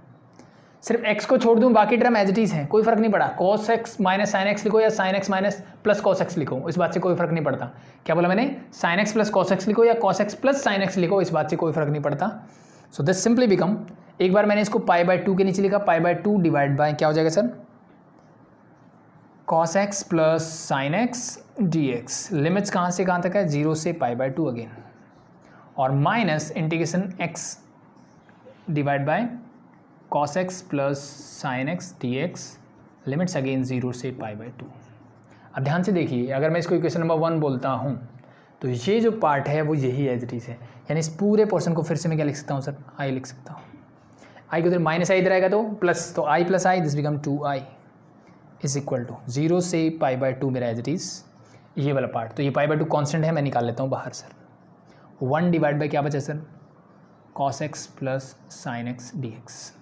सिर्फ एक्स को छोड़ दूँ बाकी टर्म एज इट इज है, कोई फर्क नहीं पड़ा। Cos x minus sine x लिखो या sine x minus plus cos x लिखो, इस बात से कोई फर्क नहीं पड़ता। क्या बोला मैंने? Sign X plus cos x लिखो या cos x plus sine x लिखो, इस बात से कोई फर्क नहीं पड़ता। सो दिस सिंपली बिकम, एक बार मैंने इसको पाई बाय 2 के नीचे लिखा, पाई बाय 2 डिवाइड बाय क्या हो जाएगा sir? Cos x plus sine X D x. Limits कहाँ से कहाँ तक है? 0 से पाई बाय 2 अगेन, और minus integration x divide by cos x plus sine X D x, limits again 0 से पाई बाय 2। अब ध्यान से देखिए, अगर मैं इसको इक्वेशन नंबर 1 बोलता हूँ तो ये जो पार्ट है वो यही एज इट इज है, यानी इस पूरे पोर्शन को फिर से मैं क्या लिख सकता हूँ सर? आई लिख सकता हूँ। आई को इधर माइनस आई इधर आएगा तो प्लस, तो I plus I, this become 2i is equal to 0 से पाई बाय 2 मेरा एज इट इज़ ये वाला पार्ट। तो ये पाई बाय 2 कॉन्स्टेंट है, मैं निकाल लेता हूँ बाहर सर। 1 डिवाइड बाय क्या बचा sir? Cos x plus sine X D x.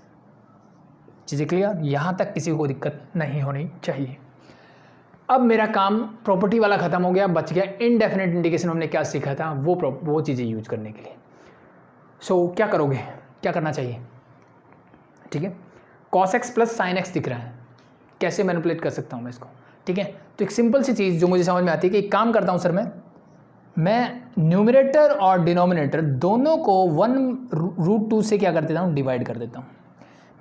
चीज़ें क्लियर? यहाँ तक किसी को दिक्कत नहीं होनी चाहिए। अब मेरा काम प्रॉपर्टी वाला ख़त्म हो गया, बच गया इनडेफिनेट इंडिकेशन। हमने क्या सीखा था वो चीज़ें यूज करने के लिए। सो क्या करोगे, क्या करना चाहिए? ठीक है, cos x plus sine x दिख रहा है, कैसे मैनिपुलेट कर सकता हूँ मैं इसको? ठीक है, तो एक सिंपल सी चीज़ जो मुझे समझ में आती है कि एक काम करता हूँ सर, मैं न्यूमरेटर और डिनोमिनेटर दोनों को 1/√2 से क्या कर देता हूँ? डिवाइड कर देता हूँ।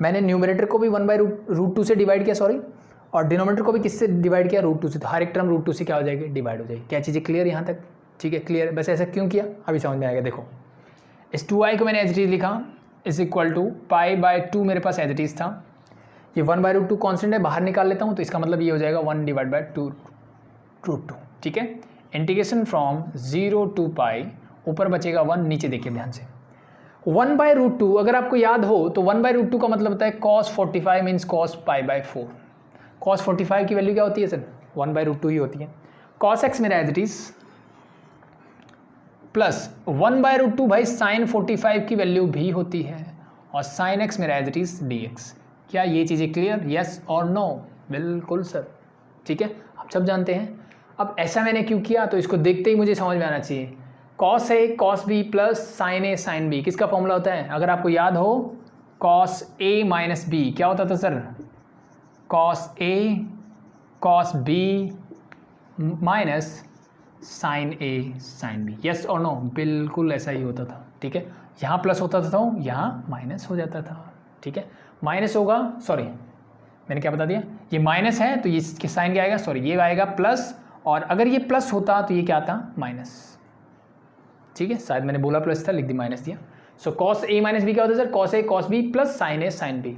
मैंने न्यूमरेटर को भी 1/√2 से डिवाइड किया, सॉरी, और डिनोमिनेटर को भी किससे डिवाइड किया? √2 से। तो हर एक टर्म √2 से क्या हो जाएगी? डिवाइड हो जाएगी। क्या चीज़ें क्लियर यहाँ तक? ठीक है, क्लियर। बस ऐसा क्यों किया अभी समझ में आएगा। देखो, इस 2i को मैंने एज इट इज लिखा इज इक्वल टू π/2 मेरे पास एज इट इज था। ये 1/√2 कॉन्स्टेंट है, बाहर निकाल लेता हूँ तो इसका मतलब ये हो जाएगा 1/2√2। ठीक है, इंटीग्रेशन फ्रॉम 0 to π, ऊपर बचेगा 1, नीचे देखिए ध्यान से 1/√2। अगर आपको याद हो तो 1/√2 का मतलब होता है cos 45 मीन्स cos π/4। cos 45 की वैल्यू क्या होती है सर? 1/√2 ही होती है। cos x मेरा एज इट इज प्लस 1/√2 भाई sin 45 की वैल्यू भी होती है, और sin x मेरा एज इट इज dx। क्या ये चीज़ें क्लियर? यस और नो? बिल्कुल सर, ठीक है, आप सब जानते हैं। अब ऐसा मैंने क्यों किया, तो इसको देखते ही मुझे समझ में आना चाहिए। cos a cos b plus sin a sin b किसका फॉर्मूला होता है? अगर आपको याद हो cos a माइनस b क्या होता था sir? cos a cos b minus sin a sin b। Yes और नो? बिल्कुल ऐसा ही होता था। ठीक है, यहाँ प्लस होता था तो यहाँ माइनस हो जाता था। ठीक है, माइनस होगा, सॉरी मैंने क्या बता दिया, ये माइनस है तो ये साइन क्या आएगा, सॉरी ये आएगा प्लस, और अगर ये प्लस होता तो ये क्या था? माइनस। ठीक है, शायद मैंने बोला प्लस था, लिख दी माइनस दिया। सो cos a माइनस बी क्या होता है sir? cos a cos b plus sin a sin b।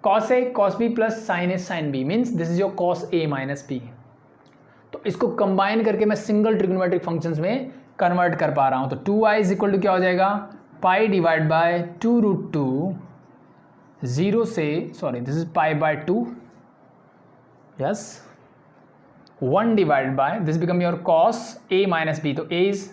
cos a cos b plus sin a sin b means this is your cos a minus b। तो इसको combine करके मैं single trigonometric functions में convert कर पा रहा हूँ। तो 2i इज इक्वल टू क्या हो जाएगा? π/2√2 0 से, sorry this is π/2, yes 1 divide by this become your cos a minus b। तो a इज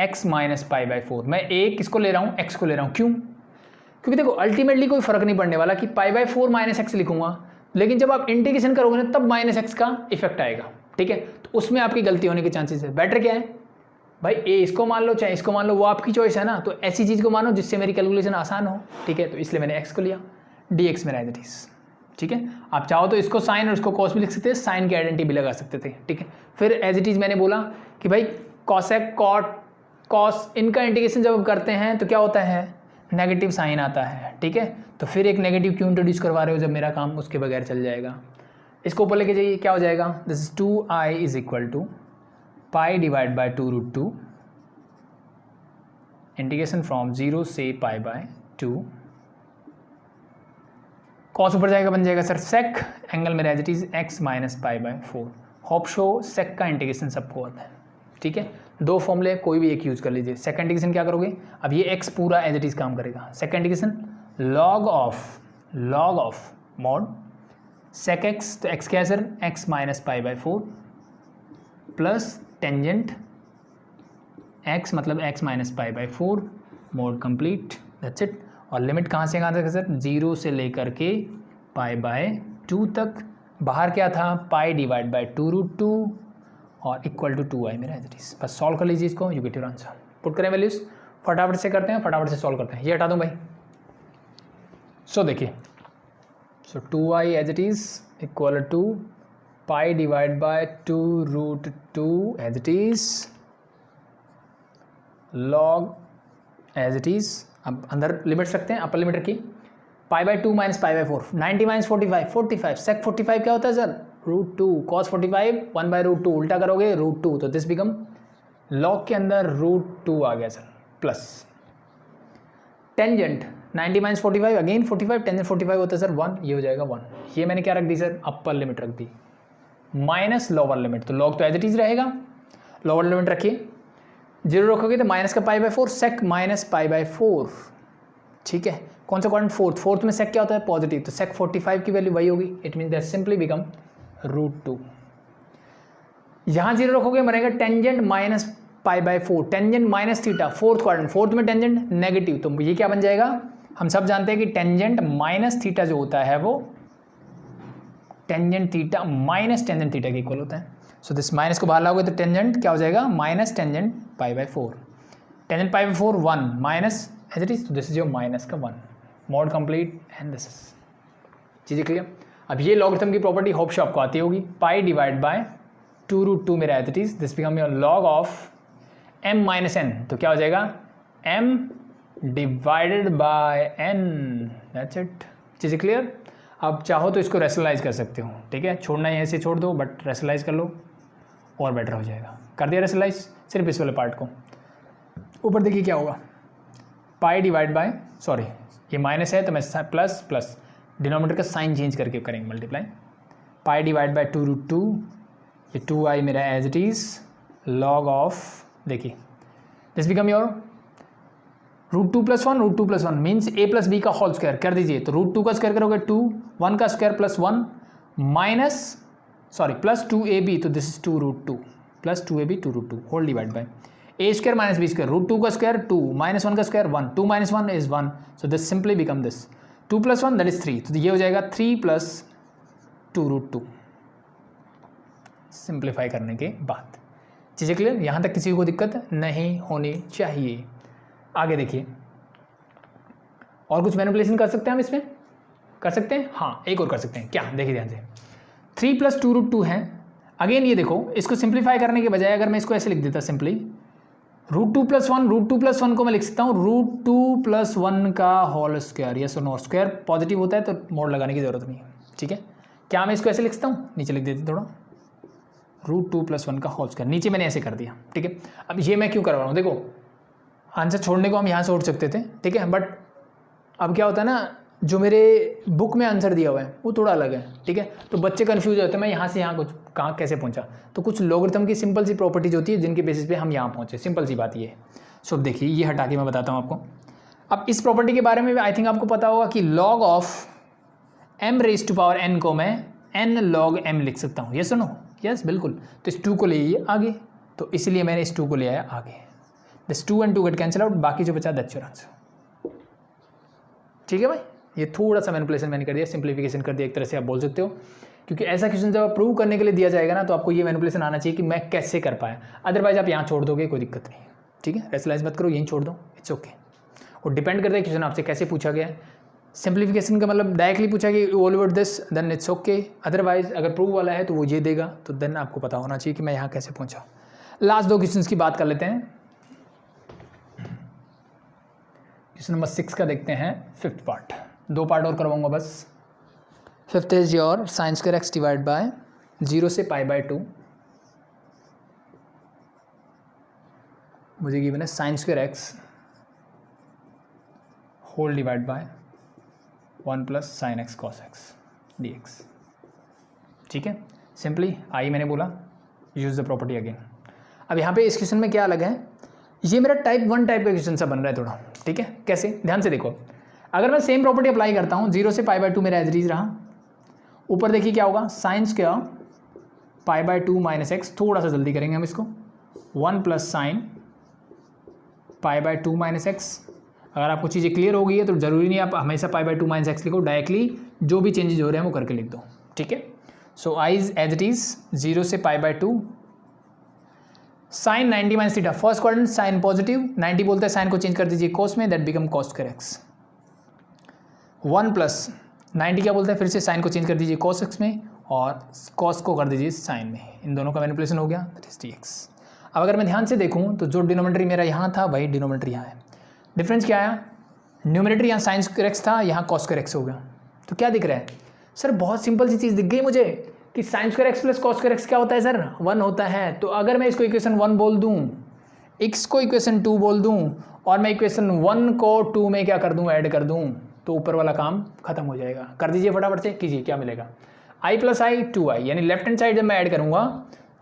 x माइनस π/4। मैं a किसको ले रहा हूँ? x को ले रहा हूँ। क्यों? क्योंकि देखो अल्टीमेटली कोई फर्क नहीं पड़ने वाला कि π/4 माइनस एक्स लिखूंगा, लेकिन जब आप इंटीग्रेशन करोगे ना तब माइनस एक्स का इफेक्ट आएगा। ठीक है, तो उसमें आपकी गलती होने के चांसेस है। बेटर क्या है भाई, a इसको मान लो चाहे इसको मान लो, वो आपकी चॉइस है ना। तो ऐसी चीज़ को मानो जिससे मेरी कैलकुलेशन आसान हो। ठीक है, तो इसलिए मैंने x को लिया, dx मेरा एज इट इज। ठीक है, आप चाहो तो इसको साइन और इसको कॉस भी लिख सकते हैं, साइन की आइडेंटिटी भी लगा सकते थे। ठीक है, फिर एज इट इज मैंने बोला कि भाई कॉसेक कॉट कॉस इनका इंटीग्रेशन जब करते हैं तो क्या होता है? नेगेटिव साइन आता है। ठीक है, तो फिर एक नेगेटिव क्यों इंट्रोड्यूस करवा रहे हो जब मेरा काम उसके बगैर चल जाएगा। इसको ऊपर लेके जाइए, क्या हो जाएगा? This is 2i is equal to π/2√2 integration from 0 से π/2। कॉस ऊपर जाएगा, बन जाएगा सर सेक, एंगल मेरा as it is x minus π/4। Hope so sec का इंटीग्रेशन सबको आता है। ठीक है, दो फॉर्मूले कोई भी एक यूज कर लीजिए। सेकंड इंटीग्रेशन क्या करोगे? अब ये x पूरा एज इट इज काम करेगा। Second integration log of mod sec x, तो x क्या है sir? x minus π/4 plus tangent x मतलब x minus π/4 mod complete, that's it. और लिमिट कहाँ से कहाँ तक है सर? 0 से लेकर के π/2 तक। बाहर क्या था? π/2√2 और इक्वल टू 2i मेरा एज इट इज। बस सॉल्व कर लीजिए इसको, you get your answer. Put करें वैल्यूज, फटाफट से करते हैं, फटाफट से सॉल्व करते हैं। ये हटा दूँ भाई। सो देखिए, so 2i as it is equal to π/2√2 as it is log as it is. अब अंदर लिमिट्स रखते हैं, अपर लिमिट रखिए। π/2 माइनस π/4, 90 माइनस 45 45, सेक 45 क्या होता है सर? √2, cos 45 1/√2, उल्टा करोगे √2, तो दिस बिकम log के अंदर √2 आ गया sir, plus tangent 90 minus 45 again 45, tangent 45 होता है सर 1, ये हो जाएगा 1। ये मैंने क्या रख दी सर? अपर लिमिट रख दी, माइनस लोअर लिमिट। तो log तो एज इट इज रहेगा, लोअर लिमिट रखिए, 0 रखोगे तो माइनस का π/4, सेक माइनस π/4। ठीक है, कौन सा क्वाड्रेंट? फोर्थ में सेक क्या होता है? पॉजिटिव, तो सेक 45 की वैल्यू वही होगी। It mean that simply become √2। यहाँ 0 रखोगे बनेगा tangent minus π/4, tangent minus theta, fourth quadrant, fourth में टेंजेंट नेगेटिव, तो ये क्या बन जाएगा? हम सब जानते हैं कि टेंजेंट माइनस थीटा जो होता है वो tangent theta minus tangent theta के इक्वल होता है। सो दिस माइनस को बाहर लाओगे तो टेंजेंट क्या हो जाएगा? Minus tangent π/4, tangent π/4 1 minus as it is, तो दिस इज योर माइनस का 1, mod complete and this is. चीज़ें क्लियर? अब ये लॉगरिथम की प्रॉपर्टी होप शो आपको आती होगी। π/2√2 मेरा as it is, this become your log of m minus n, तो क्या हो जाएगा? m divided by n, that's it. चीज़ें क्लियर? अब चाहो तो इसको रेशनलाइज कर सकते हो। ठीक है, छोड़ना है ऐसे छोड़ दो, बट रेशनलाइज कर लो और बेटर हो जाएगा। कर दिया रेशनलाइज सिर्फ इस वाले पार्ट को। ऊपर देखिए क्या होगा, पाई डिवाइड बाय, सॉरी ये माइनस है तो मैं प्लस प्लस डिनोमिनेटर का साइन चेंज करके करेंगे मल्टीप्लाई, पाई डिवाइड बाय 2√2, ये 2i मेरा as it is log of, देखिए this become your √2 + 1, √2 + 1 means a + b का होल स्क्वायर कर दीजिए, तो √2 का स्क्वायर करोगे 2, 1 का square +1 minus sorry plus 2ab, तो this is 2√2 plus 2ab 2√2 whole divide by a square minus b square, √2 का स्क्वायर 2 माइनस 1 का square 1, 2 - 1 is 1, so this simply become this 2 + 1 that is 3, तो ये हो जाएगा 3 + 2√2 सिंप्लीफाई करने के बाद। चीज़ें क्लियर, यहाँ तक किसी को दिक्कत नहीं होनी चाहिए। आगे देखिए, और कुछ मैनिपुलेशन कर सकते हैं हम इसमें, कर सकते हैं, हाँ एक और कर सकते हैं, क्या देखिए ध्यान से, 3 + 2√2 है। अगेन ये देखो, इसको सिंप्लीफाई करने के बजाय अगर मैं इसको ऐसे लिख देता सिंपली √2 + 1, √2 + 1 को मैं लिख सकता हूँ √2 + 1 का होल स्क्वायर, यस और नो, स्क्वायर पॉजिटिव होता है तो मोड लगाने की जरूरत नहीं है, ठीक है। क्या मैं इसको ऐसे लिख सकता हूँ, नीचे लिख देते थोड़ा, √2 + 1 का होल स्क्वायर, नीचे मैंने ऐसे कर दिया, ठीक है। अब ये मैं क्यों करवा रहा हूँ, देखो आंसर छोड़ने को हम यहाँ से उठ सकते थे, ठीक है, बट अब क्या होता है ना, जो मेरे बुक में आंसर दिया हुआ है वो थोड़ा अलग है, ठीक है, तो बच्चे कंफ्यूज होते हैं मैं यहाँ से यहाँ कुछ कहाँ कैसे पहुँचा, तो कुछ लॉगरिथम की सिंपल सी प्रॉपर्टीज होती है जिनके बेसिस पे हम यहाँ पहुँचे, सिंपल सी बात ये है। सो अब देखिए, ये हटा के मैं बताता हूँ आपको। अब इस प्रॉपर्टी के बारे में आई थिंक आपको पता होगा कि log ऑफ m⁻n को मैं n log m लिख सकता हूँ, यस और नो, यस बिल्कुल, तो इस 2 को ले आइए आगे, तो इसलिए मैंने इस 2 को ले आया आगे, this 2 and 2 get cancel out, बाकी जो बचा दैट्स योर आंसर, ठीक है भाई। ये थोड़ा सा मैनिपुलेशन मैंने कर दिया, सिंप्लीफिकेशन कर दिया एक तरह से आप बोल सकते हो, क्योंकि ऐसा क्वेश्चन जब आप प्रूव करने के लिए दिया जाएगा ना, तो आपको ये मैनिपुलेशन आना चाहिए कि मैं कैसे कर पाया, अदरवाइज आप यहाँ छोड़ दोगे कोई दिक्कत नहीं है, ठीक है, रेसलाइज मत करो, यहीं छोड़ दो, इट्स ओके। और डिपेंड करता है क्वेश्चन आपसे कैसे पूछा गया है, सिंप्लीफिकेशन का मतलब डायरेक्टली पूछा कि all over this then it's okay, otherwise अगर प्रूव वाला है तो वो ये देगा, तो देन आपको पता होना चाहिए कि मैं यहाँ कैसे पहुँचा। लास्ट 2 क्वेश्चन की बात कर लेते हैं। क्वेश्चन नंबर 6 का देखते हैं 5th पार्ट, 2 पार्ट और करवाऊंगा बस। 5th is your sin² x divide by 0 से π/2, मुझे गिवन है sin² x whole divide by 1 + sin x cos x dx, ठीक है, सिंपली आई मैंने बोला यूज द प्रॉपर्टी अगेन। अब यहाँ पे इस क्वेश्चन में क्या अलग है, ये मेरा टाइप 1 टाइप का क्वेश्चन सा बन रहा है थोड़ा, ठीक है, कैसे, ध्यान से देखो, अगर मैं सेम प्रॉपर्टी अप्लाई करता हूँ 0 से π/2 मेरा एज इट इज रहा, ऊपर देखिए क्या होगा, sin² π/2 - x, थोड़ा सा जल्दी करेंगे हम इसको, 1 + sin π/2 - x। अगर आपको चीज़ें क्लियर हो गई है तो ज़रूरी नहीं आप हमेशा π/2 - x लिखो, डायरेक्टली जो भी चेंजेस हो रहे हैं वो करके लिख दो, ठीक है। So I is as it is 0 से π/2, sine 90 - theta, first quadrant sine positive, 90 बोलता है साइन को चेंज कर दीजिए कोस में, दैट बिकम cos² x, 1 + 90 क्या बोलता है, फिर से साइन को चेंज कर दीजिए cos x में और cos को कर दीजिए साइन में, इन दोनों का मैनिपुलेशन हो गया, दैट इज dx। अब अगर मैं ध्यान से देखूं तो जो डिनोमिनेटर मेरा यहाँ था वही डिनोमिनेटर यहाँ है, डिफरेंस क्या आया, न्यूमिनेटर यहाँ sin² x था, यहाँ cos² x हो गया, तो क्या दिख रहा है सर, बहुत सिंपल सी चीज़ दिख गई मुझे कि sin² x + cos² x क्या होता है सर, 1 होता है। तो अगर मैं इसको इक्वेशन 1 बोल दूँ, x को इक्वेशन 2 बोल दूँ और मैं इक्वेशन 1 को 2 में क्या कर दूँ, ऐड कर दूँ, तो ऊपर वाला काम खत्म हो जाएगा। कर दीजिए फटाफट से, कीजिए, क्या मिलेगा, i + i 2i, यानी लेफ्ट हैंड साइड जब मैं ऐड करूँगा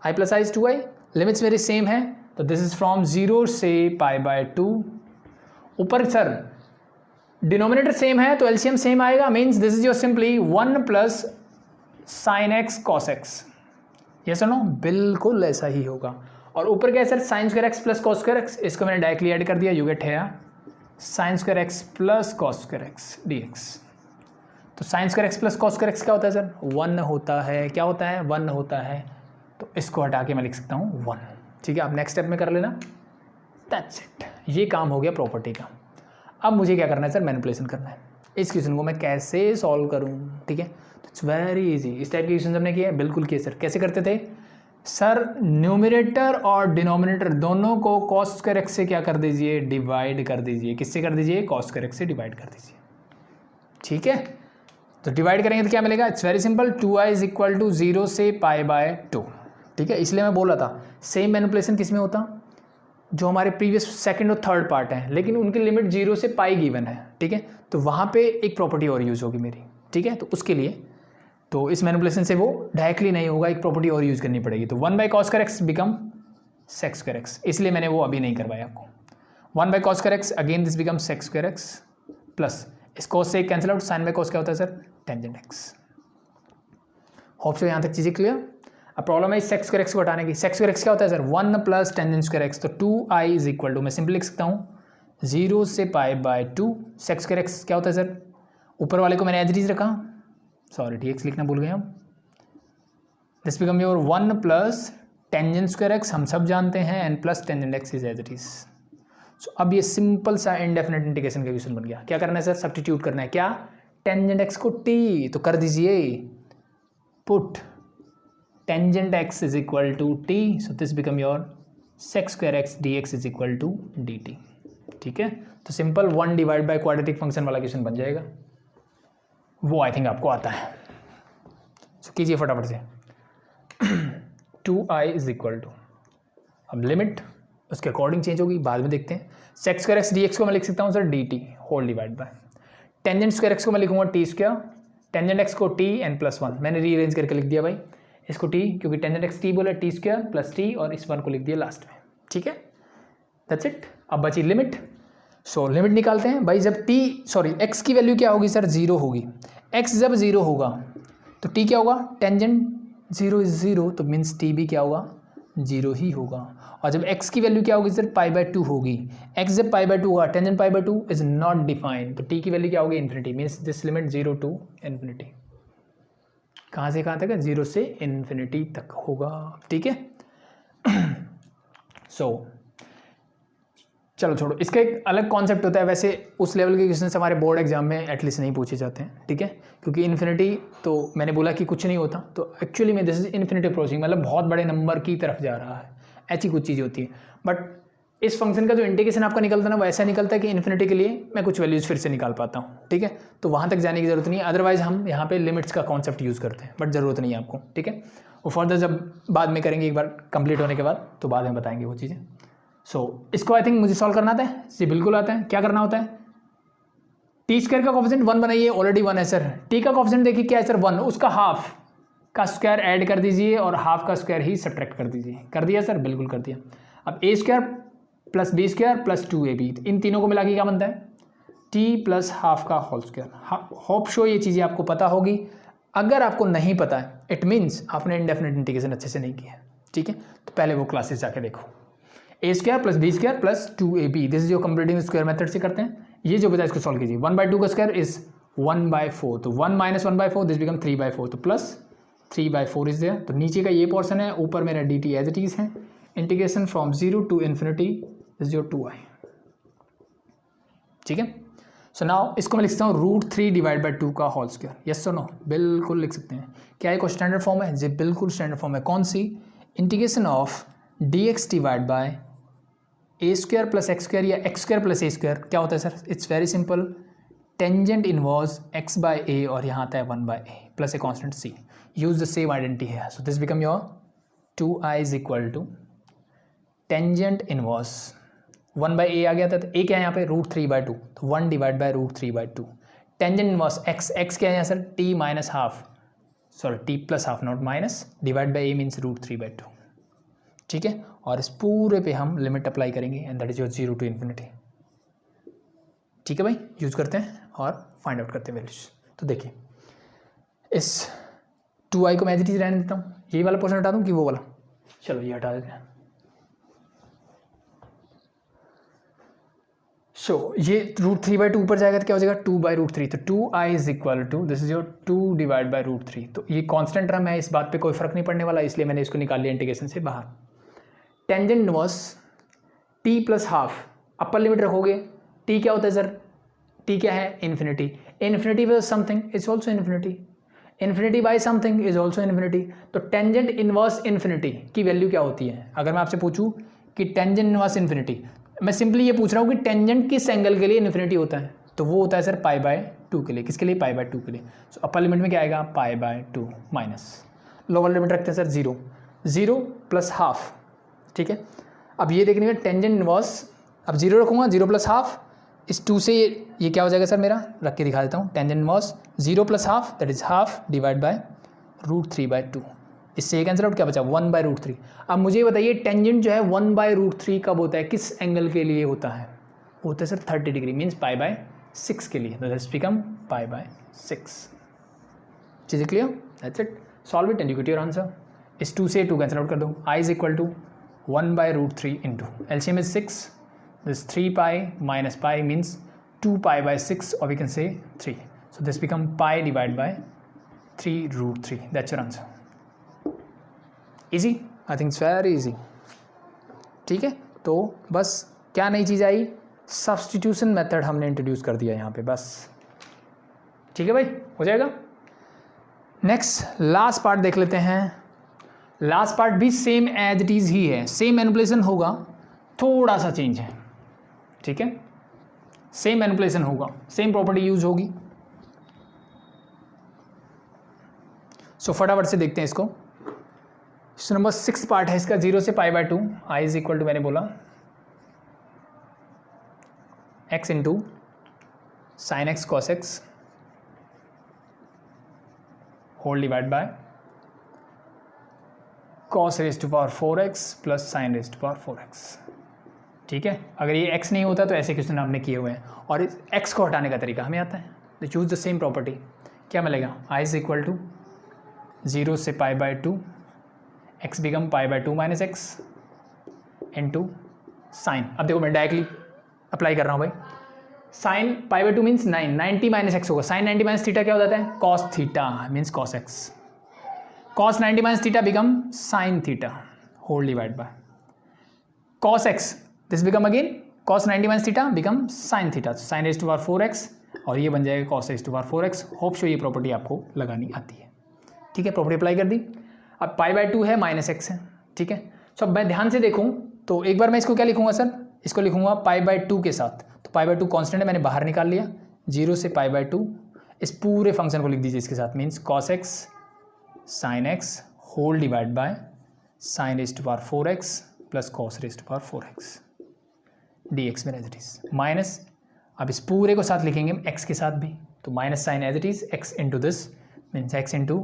i + i is 2i, limits मेरी सेम है, तो दिस इज फ्रॉम 0 से π/2, ऊपर सर डिनोमिनेटर सेम है तो एलसीएम सेम आएगा, means this is your simply 1 + sin x cos x, yes और नो, बिल्कुल ऐसा ही होगा। और ऊपर क्या है sir, sin² x + cos² x, इसको मैंने डायरेक्टली ऐड कर दिया, यू गेट है sin² x + cos² x dx। तो sin² x + cos² x क्या होता है सर, 1 होता है, क्या होता है, 1 होता है, तो इसको हटा के मैं लिख सकता हूँ 1, ठीक है। आप नेक्स्ट स्टेप में कर लेना, दैट्स इट, ये काम हो गया प्रॉपर्टी का। अब मुझे क्या करना है सर, मैनिपुलेशन करना है, इस क्वेश्चन को मैं कैसे सॉल्व करूँ, ठीक है, तो इट्स वेरी इजी। इस टाइप के क्वेश्चन हमने किए, बिल्कुल किए सर, कैसे करते थे सर, न्यूमिनेटर और डिनोमिनेटर दोनों को cos² x से क्या कर दीजिए, डिवाइड कर दीजिए, किससे कर दीजिए, cos² x से डिवाइड कर दीजिए, ठीक है। तो डिवाइड करेंगे तो क्या मिलेगा, इट्स वेरी सिंपल, 2i = 0 से π/2, ठीक है। इसलिए मैं बोल रहा था सेम मैनिपुलेशन किस में होता, जो हमारे प्रीवियस सेकंड और थर्ड पार्ट हैं, लेकिन उनकी लिमिट 0 से पाई गिवन है, ठीक है। तो वहाँ पे एक प्रॉपर्टी और यूज़ होगी मेरी, ठीक है। तो उसके लिए तो इस मैनिपुलेशन से वो डायरेक्टली नहीं होगा, एक प्रॉपर्टी और यूज़ करनी पड़ेगी। तो 1/cos² बिकम sec²x, इसलिए मैंने वो अभी नहीं करवाया आपको। 1/cos² again this become sec²x plus इस cos से cancel out, sin by cos क्या होता है sir, tangent x। Hope so यहाँ तक चीज़ें क्लियर। अब प्रॉब्लम है sec² को हटाने की। sec² क्या होता है सर, 1 प्लस टेंजेंट²x, तो 2i इज इक्वल टू, मैं सिंपल लिख सकता हूँ 0 से π/2। sec² क्या होता है सर, ऊपर वाले को मैंने एज इट इज रखा, सॉरी dx लिखना भूल गए हम। दिस बिकम योर 1 प्लस टेंजेंट²x हम सब जानते हैं, and plus tangent x is as it is. So अब ये सिंपल सा इंडेफिनेट इंटीग्रेशन का क्वेश्चन बन गया। क्या करना है सर, सब्स्टिट्यूट करना है। क्या, टेंजेंट x को t, तो कर दीजिए put tangent x is equal to t, so this become your sec² dx is equal to dt, ठीक है। तो simple 1 divide by quadratic function वाला क्वेश्चन बन जाएगा, वो आई थिंक आपको आता है। सो कीजिए फटाफट से। 2i इज इक्वल टू, अब लिमिट उसके अकॉर्डिंग चेंज होगी, बाद में देखते हैं। sec² dx को मैं लिख सकता हूँ sir dt whole divide by tangent को मैं लिखूंगा t², टेंजेंट x को t n प्लस 1, मैंने रीअरेंज करके लिख दिया भाई इसको t, क्योंकि टेंजेंट x t बोला, t² प्लस t और इस 1 को लिख दिया लास्ट में, ठीक है। That's it. अब बची लिमिट। सो लिमिट निकालते हैं भाई। जब x की वैल्यू क्या होगी सर, 0 होगी। x जब 0 होगा तो t क्या होगा, टेंजेंट 0 इज 0, तो मीन्स t भी क्या होगा, 0 ही होगा। और जब x की वैल्यू क्या होगी सर, π/2 होगी। x जब π/2 होगा, टेंजेंट π/2 इज नॉट डिफाइंड, तो t की वैल्यू क्या होगी, infinity, means this limit 0 to infinity. कहाँ से कहाँ तक है, 0 से इन्फिनिटी तक होगा, ठीक है। सो चलो छोड़ो, इसका एक अलग कॉन्सेप्ट होता है। वैसे उस लेवल के क्वेश्चन हमारे बोर्ड एग्जाम में एटलीस्ट नहीं पूछे जाते हैं, ठीक है, क्योंकि इन्फिनिटी तो मैंने बोला कि कुछ नहीं होता, तो एक्चुअली में दिस इज इन्फिनिटी अप्रोचिंग, मतलब बहुत बड़े नंबर की तरफ जा रहा है, ऐसी कुछ चीज़ होती है। बट इस फंक्शन का जो इंटीग्रेशन आपका निकलता है ना, वो ऐसा निकलता है कि इन्फिनिटी के लिए मैं कुछ वैल्यूज़ फिर से निकाल पाता हूँ, ठीक है। तो वहाँ तक जाने की जरूरत नहीं है, अदरवाइज हम यहाँ पे लिमिट्स का कॉन्सेप्ट यूज़ करते हैं, बट ज़रूरत नहीं है आपको, ठीक है। वो फर्दर जब बाद में करेंगे, एक बार कंप्लीट होने के बाद, तो बाद में बताएंगे वो चीज़ें। सो इसको आई थिंक मुझे सॉल्व करना आता है जी, बिल्कुल आता है। क्या करना होता है, t² का कोफिशिएंट 1 बनाइए, ऑलरेडी 1 है सर। t का कोफिशिएंट देखिए क्या है सर, 1, उसका हाफ का स्क्वायर ऐड कर दीजिए और हाफ का स्क्वायर ही सब्ट्रैक्ट कर दीजिए। कर दिया सर, बिल्कुल कर दिया। अब a² plus b² plus 2ab, इन तीनों को मिला के क्या बनता है, t प्लस हाफ का होल स्क्वायर। होप शो ये चीज़ें आपको पता होगी। अगर आपको नहीं पता है, इट मीन्स आपने इंडेफिनेट इंटीग्रेशन अच्छे से नहीं किया है, ठीक है। तो पहले वो क्लासेस जाके देखो। a² plus b² plus 2ab, this is जो कंप्लीटिंग स्क्वायर मेथड से करते हैं। ये जो बता इसको सॉल्व कीजिए। 1/2 का स्क्वायर इज 1/4, तो 1 माइनस 1/4 दिस बिकम 3/4, तो प्लस 3/4 इज देयर। तो नीचे का ये पोर्शन है, ऊपर मेरा dt एज इट इज है। Integration from 0 to infinity is your 2i, ठीक है। सो नाउ इसको मैं लिख सकता हूँ √3 डिवाइड बाई 2 का होल स्क्वायर। यस और नो, बिल्कुल लिख सकते हैं। क्या एक स्टैंडर्ड फॉर्म है जी, बिल्कुल स्टैंडर्ड फॉर्म है। कौन सी, integration of dx divide by a² plus x² या x² प्लस a²। क्या होता है sir, it's very simple, tangent inverse x by a और यहाँ आता है 1/a plus a constant c। Use the same identity है। So this become your 2i is equal to tangent inverse 1/a आ गया था, तो a क्या है यहाँ पे, √3/2, तो 1 divide by √3/2। Tangent inverse x क्या है यहाँ sir, t minus half, sorry t plus half not minus, divide by a means √3/2, ठीक है। और इस पूरे पे हम लिमिट अप्लाई करेंगे, and that is your 0 to infinity, ठीक है भाई। यूज करते हैं और फाइंड आउट करते हैं वैल्यूज। तो देखिए, इस 2i को मैं एज इट इज रहने देता हूँ। यही वाला पोर्शन हटा दूँ कि वो वाला, चलो ये हटा देते हैं। सो ये √3/2 ऊपर जाएगा तो क्या हो जाएगा, 2/√3, तो 2i is equal to, this is your 2 divide by √3। तो ये कांस्टेंट टर्म है, इस बात पे कोई फर्क नहीं पड़ने वाला, इसलिए मैंने इसको निकाल लिया इंटीग्रेशन से बाहर। Tangent inverse t plus half, upper limit रखोगे, t क्या होता है सर, t क्या है, infinity. Infinity by something is also infinity, infinity by something is also infinity. तो टेंजेंट इनवर्स इन्फिनिटी की वैल्यू क्या होती है। अगर मैं आपसे पूछूं कि टेंजेंट इनवर्स इन्फिनिटी, मैं सिंपली ये पूछ रहा हूँ कि टेंजेंट किस एंगल के लिए इन्फिनिटी होता है, तो वो होता है सर π/2 के लिए। किसके लिए, π/2 के लिए। सो अपर लिमिट में क्या आएगा, π/2 माइनस, लोअर लिमिट रखते हैं सर 0 प्लस हाफ, ठीक है। अब ये देखने का टेंजेंट इनवर्स, अब 0 रखूँगा, 0 प्लस हाफ, इस 2 से ये क्या हो जाएगा सर मेरा, रख के दिखा देता हूँ, tangent inverse 0 plus half that is half divide by √3/2, इससे ये कैंसिल आउट, क्या बचा 1/√3। अब मुझे बताइए टेंजेंट जो है 1/√3 कब होता है, किस एंगल के लिए होता है, होता है सर 30 डिग्री, मीन्स π/6 के लिए, तो दैट्स बिकम π/6। चीज़ें clear, that's it, solve it and you get your answer. इस 2 से 2 कैंसिल आउट कर दो, i is equal to 1/√3 into LCM इज 6, this 3π minus pi means 2π/6, or we can say 3, so this become pi divided by 3√3, that's your answer। easy, I think it's very easy। ठीक है, तो बस क्या नई चीज़ आई, substitution method हमने introduce कर दिया यहाँ पे, बस ठीक है भाई, हो जाएगा। नेक्स्ट लास्ट पार्ट देख लेते हैं। लास्ट पार्ट भी सेम एज इट इज़ ही है, सेम मैनिपुलेशन होगा, थोड़ा सा चेंज है, ठीक है, सेम मैनिपुलेशन होगा, सेम प्रॉपर्टी यूज होगी। सो फटाफट से देखते हैं इसको। नंबर 6 पार्ट है इसका, 0 से π/2, i इज इक्वल टू, मैंने बोला x into sine x cos x whole divide by cos raise to power 4x plus sine raise to power 4x। ठीक है, अगर ये x नहीं होता तो ऐसे क्वेश्चन आपने किए हुए हैं, और इस x को हटाने का तरीका हमें आता है, तो चूज द सेम प्रॉपर्टी, क्या मिलेगा, i इज इक्वल टू 0 से π/2, x become π/2 minus x into sine. अब देखो मैं डायरेक्टली अप्लाई कर रहा हूँ भाई, साइन π/2 मीन्स 90 माइनस एक्स होगा, साइन 90 माइनस थीटा क्या हो जाता है, cos theta means cos x, cos 90 minus theta become sine theta whole divide by cos x, this become again cos 90 minus theta become sine theta, sine raise to power 4x, और ये बन जाएगा cos raise to power 4x। Hope so ये property आपको लगानी आती है, ठीक है, प्रॉपर्टी अप्लाई कर दी। अब π/2 है माइनस एक्स है, ठीक है। सो अब मैं ध्यान से देखूँ तो एक बार मैं इसको क्या लिखूँगा सर, इसको लिखूँगा π/2 के साथ, तो π/2 कॉन्स्टेंट है, मैंने बाहर निकाल लिया, 0 से π/2, इस पूरे फंक्शन को लिख दीजिए इसके साथ, means cos x sine x whole divide by sine raise to power 4x प्लस cos raise to power 4x dx में एज इट इज़, माइनस, अब इस पूरे को साथ लिखेंगे x के साथ भी, तो minus sine as it is x into this means x into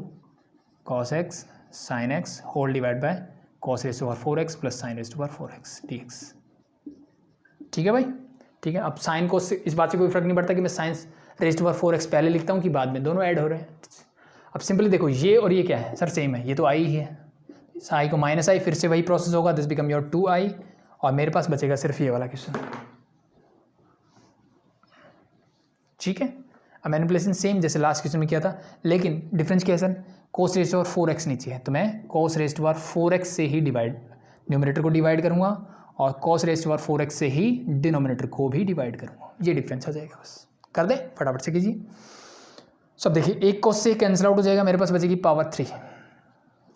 cos x sine x whole divide by cos raise to power 4x plus sine raise to power 4x dx। ठीक है भाई, ठीक है। अब साइन को इस बात से कोई फर्क नहीं पड़ता कि मैं science rays to power 4x पहले लिखता हूँ कि बाद में, दोनों ऐड हो रहे हैं। अब सिंपली देखो ये और ये क्या है सर, सेम है, ये तो i ही है, इस i को माइनस i, फिर से वही प्रोसेस होगा, दिस बिकम योर 2i, और मेरे पास बचेगा सिर्फ ये वाला क्वेश्चन, ठीक है। अब मैनिपुलेशन सेम जैसे लास्ट क्वेश्चन में किया था, लेकिन डिफरेंस क्या है sir, cos raise to power 4x नीचे है, तो मैं cos raise to power 4x से ही डिवाइड, न्यूमरेटर को डिवाइड करूँगा, और cos raise to power 4x से ही डिनोमिनेटर को भी डिवाइड करूँगा, ये डिफरेंस आ जाएगा। बस कर दे, फटाफट से कीजिए। सब देखिए, एक cos से कैंसिल आउट हो जाएगा, मेरे पास बचेगी पावर 3,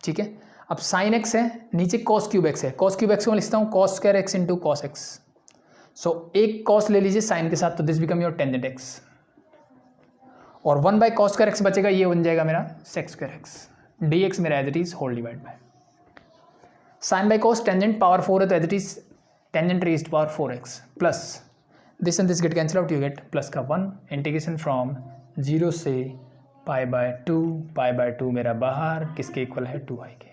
ठीक है। अब साइन एक्स है, नीचे cos क्यूब एक्स है, cos क्यूब एक्स को मैं लिखता हूँ cos square x into cos x, so एक cos ले लीजिए साइन के साथ, तो this become your tangent x, और 1/cos स्क्वायर एक्स बचेगा, ये बन जाएगा मेरा सेक स्क्वायर एक्स, dx मेरा as it is whole divide by sine by cos, tangent power 4 है तो as it is tangent raise to power 4x plus this and this get cancel out, you get plus का 1, integration from 0 से π/2 मेरा बाहर किसके equal है, 2i के।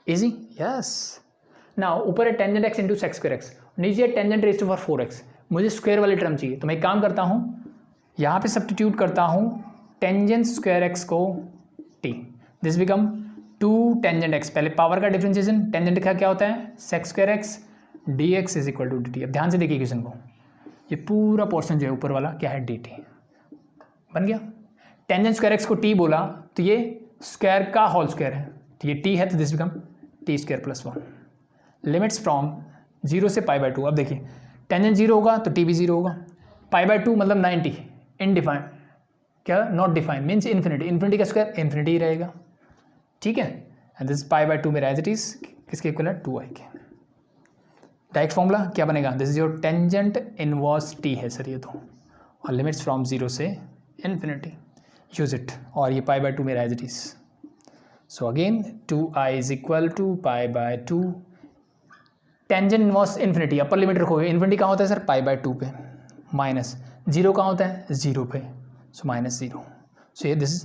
Easy, yes. Now ऊपर है tangent x into sec square x, नीचे है tangent raise to power 4x, मुझे स्क्वायर वाली टर्म चाहिए, तो मैं एक काम करता हूँ, यहाँ पे सब्स्टिट्यूट करता हूँ टेंजेंट स्क्वायर एक्स को t, this become 2 tangent x, पहले पावर का डिफरेंशिएशन, टेंजेंट का क्या होता है sec square x, dx is equal to dt। अब ध्यान से देखिए क्वेश्चन को, ये पूरा पोर्शन जो है ऊपर वाला क्या है, dt बन गया। टेंजेंट स्क्वायर एक्स को t बोला तो ये स्क्वायर का होल स्क्वायर है, तो ये t है, तो this become t square plus 1, limits from 0 से π/2। अब देखिए टेंजेंट 0 होगा तो t भी 0 होगा, π/2 मतलब 90, इनडिफाइंड, क्या not defined means infinity, infinity का स्क्वायर इन्फिनिटी ही रहेगा, ठीक है। एंड दिस π/2 मेरा एज इट इज किसके इक्वल है, 2i के। डायरेक्ट फॉर्मूला क्या बनेगा, this is your tangent inverse t है सर ये तो, और लिमिट्स फ्रॉम 0 से इन्फिनिटी, यूज इट, और ये π/2 मेरा as it is, so again 2i is equal to π/2 tangent inverse infinity, upper limit रखोगे, इन्फिनिटी कहाँ होता है सर, π/2 पे, माइनस जीरो कहाँ होता है, 0 पे, सो -0। सो ये दिस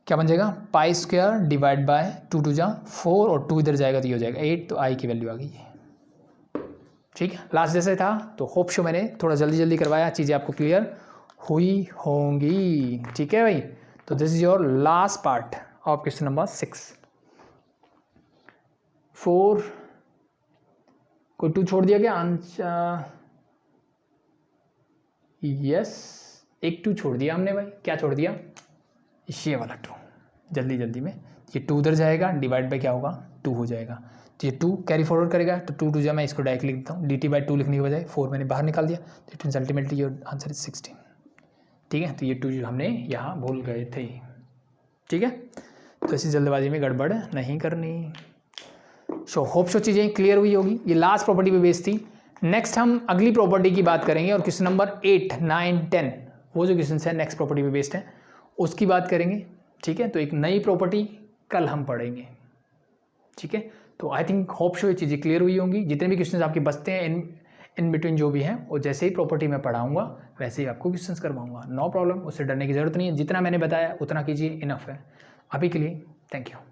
क्या बन जाएगा, π² डिवाइड बाय 2 2 जा 4 और 2 इधर जाएगा तो ये हो जाएगा 8, तो i की वैल्यू आ गई है। ठीक है, लास्ट जैसे था। तो होप शो मैंने थोड़ा जल्दी करवाया, चीज़ें आपको क्लियर हुई होंगी। ठीक है भाई, तो this is your last part of question number 6। 4 कोई 2 छोड़ दिया क्या आंसर? यस, एक 2 छोड़ दिया हमने भाई। क्या छोड़ दिया, ये वाला 2। जल्दी में ये 2 उधर जाएगा, डिवाइड बाय क्या होगा, 2 हो जाएगा। तो ये 2 कैरी फॉरवर्ड करेगा, तो 2 2 जा, मैं इसको डायरेक्ट लिख देता हूँ, dt/2 लिखने के बजाय 4 मैंने बाहर निकाल दिया, तो it means ultimately your answer is 16। ठीक है, तो ये 2 जो हमने यहाँ भूल गए थे। ठीक है, तो ऐसी जल्दबाजी में गड़बड़ नहीं करनी। सो होप सो चीज़ें क्लियर हुई होगी। ये लास्ट प्रॉपर्टी पे बेस्ड थी। नेक्स्ट हम अगली प्रॉपर्टी की बात करेंगे, और क्वेश्चन नंबर 8, 9, 10 वो जो क्वेश्चन है नेक्स्ट प्रॉपर्टी पे बेस्ड है, उसकी बात करेंगे। ठीक है, तो एक नई प्रॉपर्टी कल हम पढ़ेंगे। ठीक है, तो आई थिंक होप शो ये चीज़ें क्लियर हुई होंगी। जितने भी क्वेश्चंस आपके बचते हैं इन बिटवीन जो भी हैं, वो जैसे ही प्रॉपर्टी में पढ़ाऊंगा वैसे ही आपको क्वेश्चंस करवाऊंगा, नो प्रॉब्लम, उससे डरने की ज़रूरत नहीं है। जितना मैंने बताया उतना कीजिए, इनफ है अभी के लिए। Thank you.